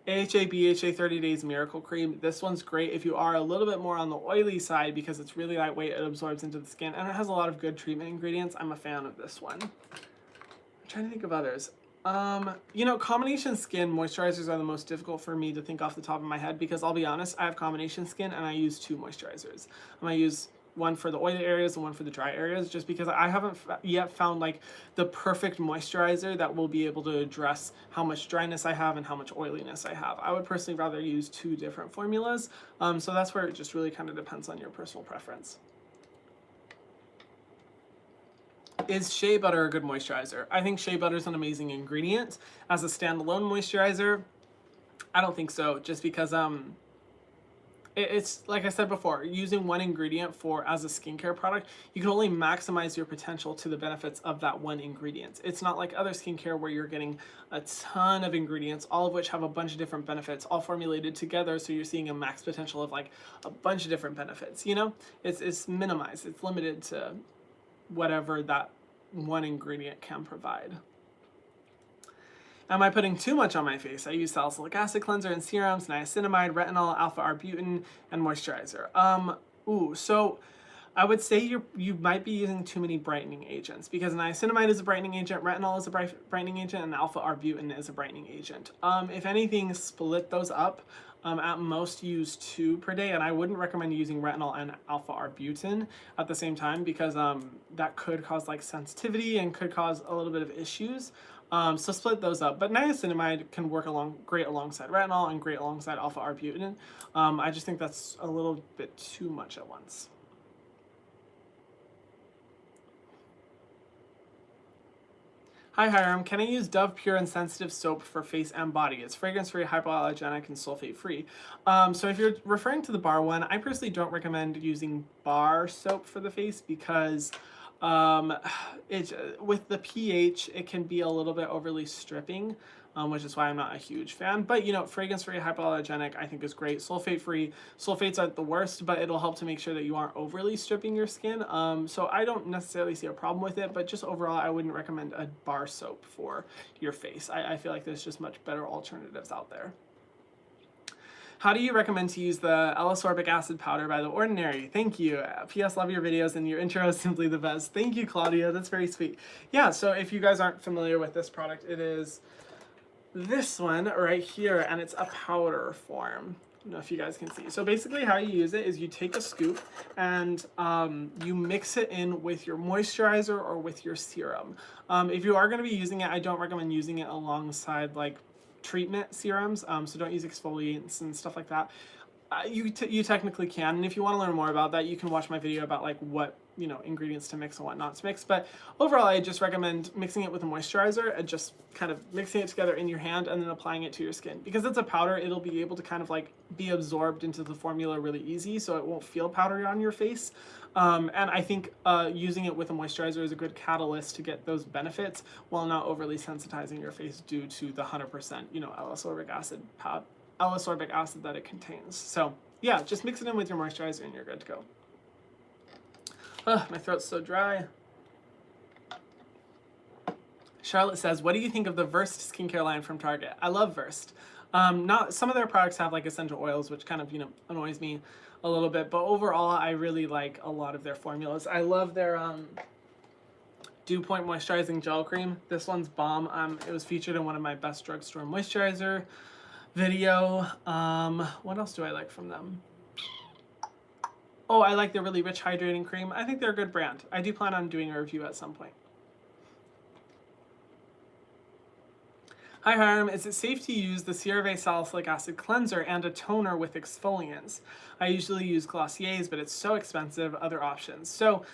AHA BHA 30 Days Miracle Cream. This one's great if you are a little bit more on the oily side, because it's really lightweight, it absorbs into the skin, and it has a lot of good treatment ingredients. I'm a fan of this one. I'm trying to think of others. You know, combination skin moisturizers are the most difficult for me to think off the top of my head, because I'll be honest, I have combination skin and I use 2 moisturizers. I use one for the oily areas and one for the dry areas, just because I haven't yet found like the perfect moisturizer that will be able to address how much dryness I have and how much oiliness I have. I would personally rather use 2 different formulas. So that's where it just really kind of depends on your personal preference. Is shea butter a good moisturizer? I think shea butter is an amazing ingredient. As a standalone moisturizer, I don't think so, just because it's like I said before, using one ingredient as a skincare product, you can only maximize your potential to the benefits of that one ingredient. It's not like other skincare where you're getting a ton of ingredients, all of which have a bunch of different benefits, all formulated together, so you're seeing a max potential of like a bunch of different benefits, you know? It's minimized, it's limited to whatever that one ingredient can provide. Am I putting too much on my face? I use salicylic acid cleanser and serums, niacinamide, retinol, alpha-arbutin, and moisturizer. So I would say you might be using too many brightening agents, because niacinamide is a brightening agent, retinol is a brightening agent, and alpha-arbutin is a brightening agent. If anything, split those up. At most use 2 per day, and I wouldn't recommend using retinol and alpha-arbutin at the same time, because that could cause like sensitivity and could cause a little bit of issues. So split those up. But niacinamide can work great alongside retinol and great alongside alpha-arbutin. I just think that's a little bit too much at once. Hi Hiram, can I use Dove Pure and Sensitive Soap for face and body? It's fragrance-free, hypoallergenic, and sulfate-free. So if you're referring to the bar one, I personally don't recommend using bar soap for the face, because with the pH, it can be a little bit overly stripping, which is why I'm not a huge fan. But you know, fragrance-free, hypoallergenic, I think is great. Sulfate-free, sulfates aren't the worst, but it'll help to make sure that you aren't overly stripping your skin. So I don't necessarily see a problem with it, but just overall, I wouldn't recommend a bar soap for your face. I feel like there's just much better alternatives out there. How do you recommend to use the L-ascorbic acid powder by The Ordinary? Thank you. P.S. Love your videos, and your intro is simply the best. Thank you, Claudia. That's very sweet. Yeah, so if you guys aren't familiar with this product, it is this one right here, and it's a powder form. I don't know if you guys can see. So basically how you use it is you take a scoop and you mix it in with your moisturizer or with your serum. If you are going to be using it, I don't recommend using it alongside like treatment serums, so don't use exfoliants and stuff like that. You technically can, and if you want to learn more about that, you can watch my video about like what, you know, ingredients to mix and what not to mix. But overall, I just recommend mixing it with a moisturizer and just kind of mixing it together in your hand and then applying it to your skin. Because it's a powder, it'll be able to kind of like be absorbed into the formula really easy, so it won't feel powdery on your face. And I think using it with a moisturizer is a good catalyst to get those benefits while not overly sensitizing your face due to the 100%, you know, L-ascorbic acid that it contains. So yeah, just mix it in with your moisturizer and you're good to go. Ugh, my throat's so dry. Charlotte says, what do you think of the Versed skincare line from Target? I love Versed. Not some of their products have like essential oils, which kind of, you know, annoys me a little bit, but overall I really like a lot of their formulas. I love their Dew Point Moisturizing Gel Cream. This one's bomb. It was featured in one of my best drugstore moisturizer video. What else do I like from them? Oh, I like their really rich hydrating cream. I think they're a good brand. I do plan on doing a review at some point. Hi Harm, is it safe to use the CeraVe Salicylic Acid Cleanser and a toner with exfoliants? I usually use Glossier's, but it's so expensive. Other options. So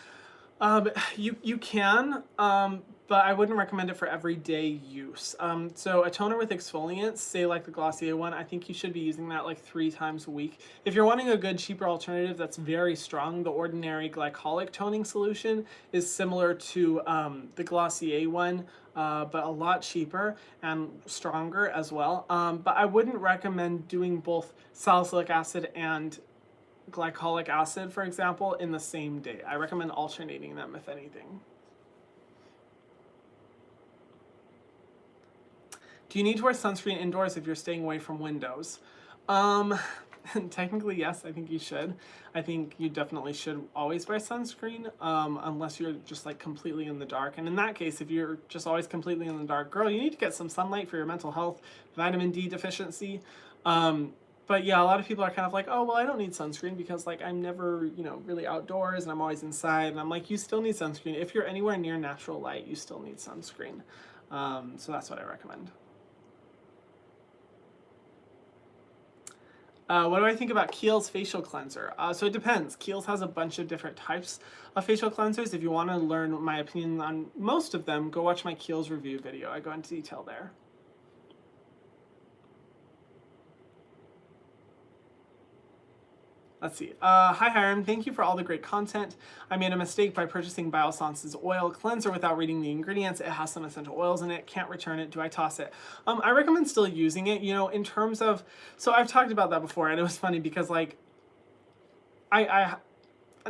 you can, but I wouldn't recommend it for everyday use. So a toner with exfoliants, say like the Glossier one, I think you should be using that like 3 times a week. If you're wanting a good, cheaper alternative that's very strong, the Ordinary Glycolic Toning Solution is similar to the Glossier one, but a lot cheaper and stronger as well. But I wouldn't recommend doing both salicylic acid and glycolic acid, for example, in the same day. I recommend alternating them, if anything. Do you need to wear sunscreen indoors if you're staying away from windows? Technically, yes, I think you should. I think you definitely should always wear sunscreen, unless you're just like completely in the dark. And in that case, if you're just always completely in the dark, girl, you need to get some sunlight for your mental health, vitamin D deficiency. But yeah, a lot of people are kind of like, oh, well, I don't need sunscreen because like I'm never, you know, really outdoors and I'm always inside. And I'm like, you still need sunscreen. If you're anywhere near natural light, you still need sunscreen. So that's what I recommend. What do I think about Kiehl's facial cleanser? So it depends. Kiehl's has a bunch of different types of facial cleansers. If you want to learn my opinion on most of them, go watch my Kiehl's review video. I go into detail there. Let's see. Hi Hiram, thank you for all the great content. I made a mistake by purchasing Biosance's oil cleanser without reading the ingredients. It has some essential oils in it. Can't return it. Do I toss it? I recommend still using it. You know, in terms of, so I've talked about that before, and it was funny because like, I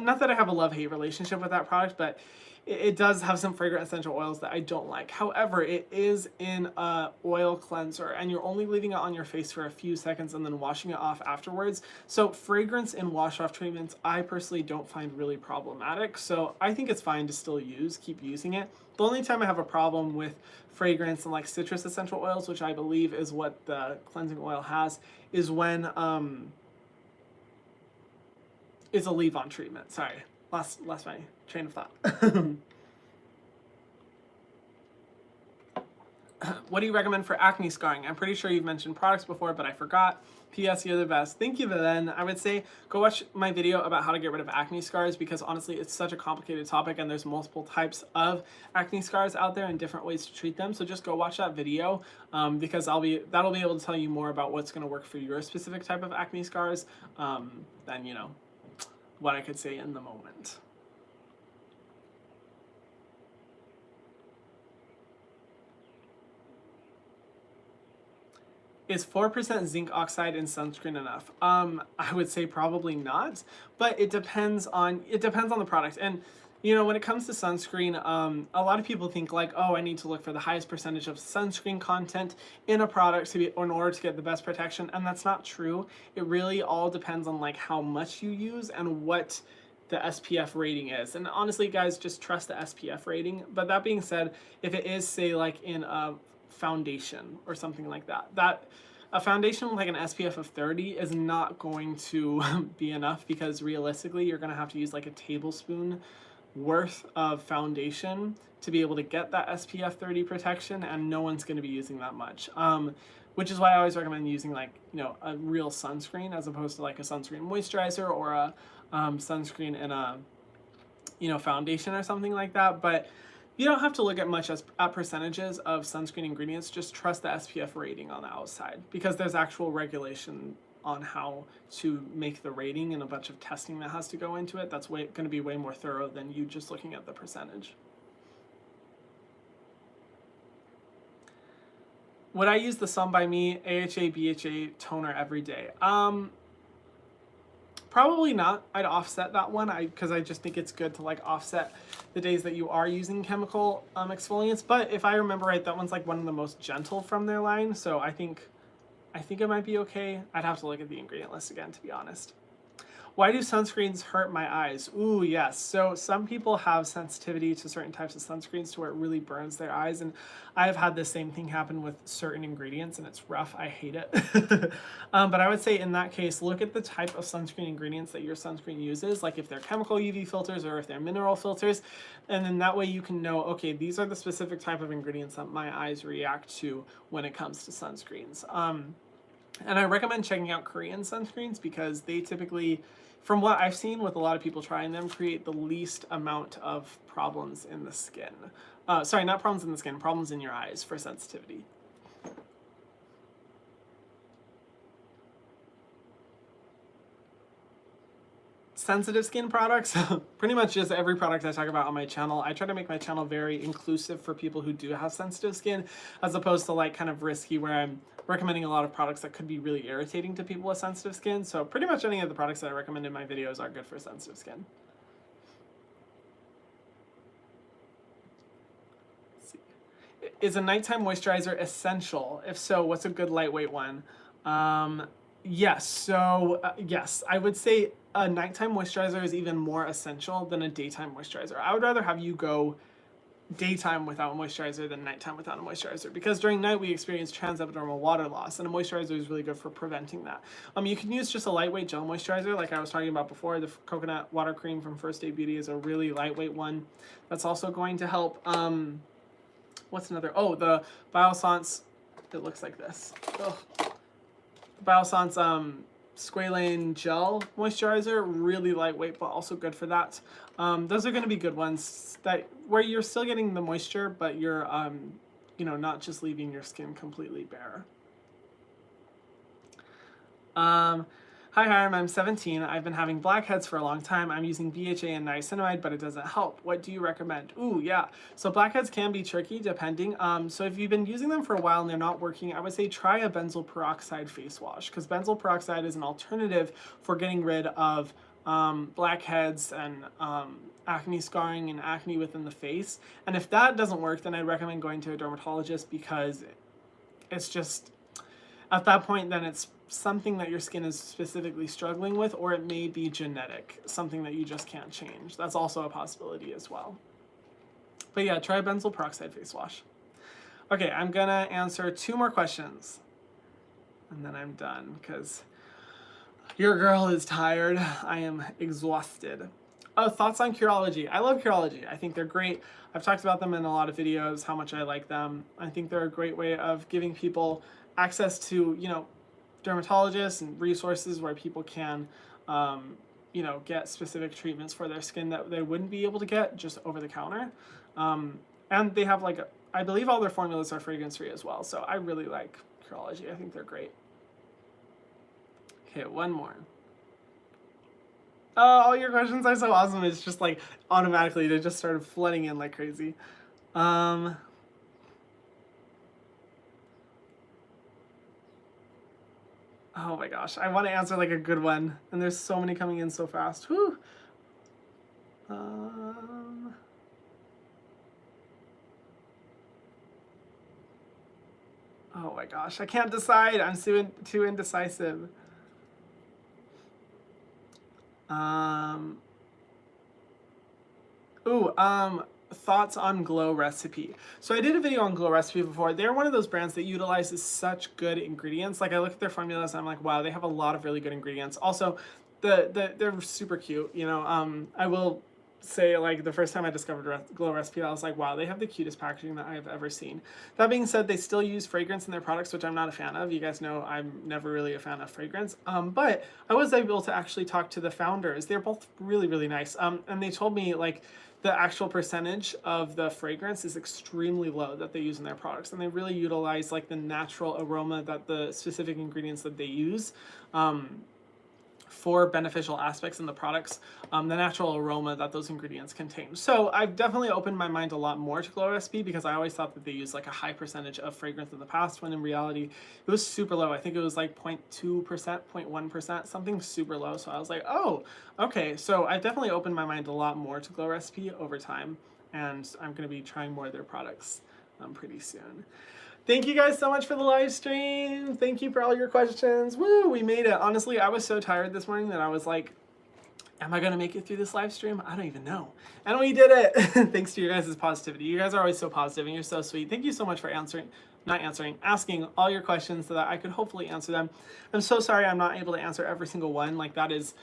not that I have a love-hate relationship with that product, but it does have some fragrant essential oils that I don't like. However, it is in a oil cleanser and you're only leaving it on your face for a few seconds and then washing it off afterwards. So fragrance in wash-off treatments, I personally don't find really problematic. So I think it's fine to still keep using it. The only time I have a problem with fragrance and like citrus essential oils, which I believe is what the cleansing oil has, is when is a leave-on treatment. Sorry, lost my train of thought. What do you recommend for acne scarring? I'm pretty sure you've mentioned products before, but I forgot. P.S. You're the best. Thank you, Vivian. I would say go watch my video about how to get rid of acne scars because honestly, it's such a complicated topic and there's multiple types of acne scars out there and different ways to treat them. So just go watch that video because that'll be able to tell you more about what's going to work for your specific type of acne scars than, you know, what I could say in the moment. Is 4% zinc oxide in sunscreen enough? I would say probably not, but it depends on the product. And you know, when it comes to sunscreen, a lot of people think like, oh, I need to look for the highest percentage of sunscreen content in a product in order to get the best protection, and that's not true. It really all depends on like how much you use and what the SPF rating is. And honestly, guys, just trust the SPF rating. But that being said, if it is, say, like in a foundation or something like that, a foundation with like an SPF of 30 is not going to be enough because realistically, you're going to have to use like a tablespoon worth of foundation to be able to get that SPF 30 protection, and no one's going to be using that much. Which is why I always recommend using like, you know, a real sunscreen as opposed to like a sunscreen moisturizer or a sunscreen in a, you know, foundation or something like that. But you don't have to look at much at percentages of sunscreen ingredients. Just trust the SPF rating on the outside because there's actual regulation on how to make the rating and a bunch of testing that has to go into it. That's going to be way more thorough than you just looking at the percentage. Would I use the Sun by Me AHA BHA toner every day? Probably not. I'd offset that one because I just think it's good to like offset the days that you are using chemical exfoliants. But if I remember right, that one's like one of the most gentle from their line. So I think it might be okay. I'd have to look at the ingredient list again, to be honest. Why do sunscreens hurt my eyes? Ooh, yes. So some people have sensitivity to certain types of sunscreens to where it really burns their eyes. And I've had the same thing happen with certain ingredients and it's rough. I hate it. But I would say in that case, look at the type of sunscreen ingredients that your sunscreen uses, like if they're chemical UV filters or if they're mineral filters. And then that way you can know, okay, these are the specific type of ingredients that my eyes react to when it comes to sunscreens. And I recommend checking out Korean sunscreens because they typically, from what I've seen with a lot of people trying them, create the least amount of problems in the skin. Sorry, not problems in the skin, problems in your eyes for sensitivity. Sensitive skin products, pretty much just every product I talk about on my channel. I try to make my channel very inclusive for people who do have sensitive skin, as opposed to like kind of risky where I'm recommending a lot of products that could be really irritating to people with sensitive skin. So pretty much any of the products that I recommend in my videos are good for sensitive skin. Let's see. Is a nighttime moisturizer essential? If so, what's a good lightweight one? Yes, so yes, I would say a nighttime moisturizer is even more essential than a daytime moisturizer. I would rather have you go daytime without a moisturizer than nighttime without a moisturizer, because during night we experience transepidermal water loss and a moisturizer is really good for preventing that. You can use just a lightweight gel moisturizer like I was talking about before. The coconut water cream from First Aid Beauty is a really lightweight one that's also going to help. What's another? Oh, the Biossance, it looks like this. Ugh. Biossance Squalane Gel Moisturizer, really lightweight, but also good for that. Those are going to be good ones that where you're still getting the moisture, but you're, you know, not just leaving your skin completely bare. Hi Hiram, I'm 17. I've been having blackheads for a long time. I'm using BHA and niacinamide, but it doesn't help. What do you recommend? Ooh, yeah. So blackheads can be tricky depending. So if you've been using them for a while and they're not working, I would say try a benzoyl peroxide face wash, because benzoyl peroxide is an alternative for getting rid of blackheads and acne scarring and acne within the face. And if that doesn't work, then I'd recommend going to a dermatologist, because it's just, at that point, then it's something that your skin is specifically struggling with, or it may be genetic, something that you just can't change. That's also a possibility as well. But yeah, try a benzoyl peroxide face wash. Okay, I'm gonna answer 2 more questions and then I'm done, because your girl is tired. I am exhausted. Oh, thoughts on Curology. I love Curology. I think they're great. I've talked about them in a lot of videos, how much I like them. I think they're a great way of giving people access to, you know, dermatologists and resources where people can, you know, get specific treatments for their skin that they wouldn't be able to get just over the counter. And they have like, I believe all their formulas are fragrance free as well. So I really like Curology. I think they're great. Okay, one more. Oh, all your questions are so awesome. It's just like automatically they just started flooding in like crazy. Oh my gosh, I want to answer like a good one, and there's so many coming in so fast. Whew. Oh my gosh, I can't decide. I'm too indecisive. Thoughts on Glow Recipe. So I did a video on Glow Recipe before. They're one of those brands that utilizes such good ingredients. Like I look at their formulas and I'm like, wow, they have a lot of really good ingredients. Also, they're super cute. You know, I will say, like, the first time I discovered Glow Recipe, I was like, wow, they have the cutest packaging that I've ever seen. That being said, they still use fragrance in their products, which I'm not a fan of. You guys know I'm never really a fan of fragrance. But I was able to actually talk to the founders. They're both really, really nice. And they told me, like, the actual percentage of the fragrance is extremely low that they use in their products. And they really utilize, like, the natural aroma that the specific ingredients that they use 4 beneficial aspects in the products, the natural aroma that those ingredients contain. So I've definitely opened my mind a lot more to Glow Recipe, because I always thought that they used like a high percentage of fragrance in the past, when in reality it was super low. I think it was like 0.2%, 0.1%, something super low. So I was like, oh, okay. So I've definitely opened my mind a lot more to Glow Recipe over time, and I'm going to be trying more of their products pretty soon. Thank you guys so much for the live stream. Thank you for all your questions. Woo, we made it. Honestly, I was so tired this morning that I was like, am I going to make it through this live stream? I don't even know. And we did it. Thanks to your guys' positivity. You guys are always so positive and you're so sweet. Thank you so much for asking all your questions so that I could hopefully answer them. I'm so sorry I'm not able to answer every single one. Like, that is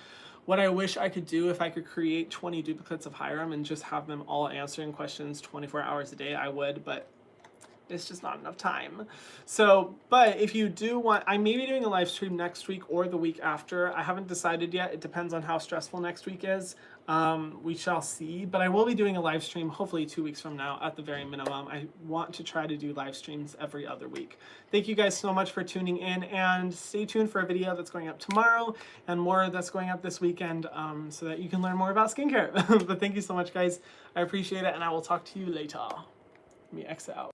what I wish I could do. If I could create 20 duplicates of Hiram and just have them all answering questions 24 hours a day, I would, but it's just not enough time. So, but if you do want, I may be doing a live stream next week or the week after. I haven't decided yet. It depends on how stressful next week is. We shall see, but I will be doing a live stream hopefully 2 weeks from now at the very minimum. I want to try to do live streams every other week. Thank you guys so much for tuning in, and stay tuned for a video that's going up tomorrow and more that's going up this weekend, so that you can learn more about skincare. But thank you so much, guys. I appreciate it, and I will talk to you later. Let me exit out.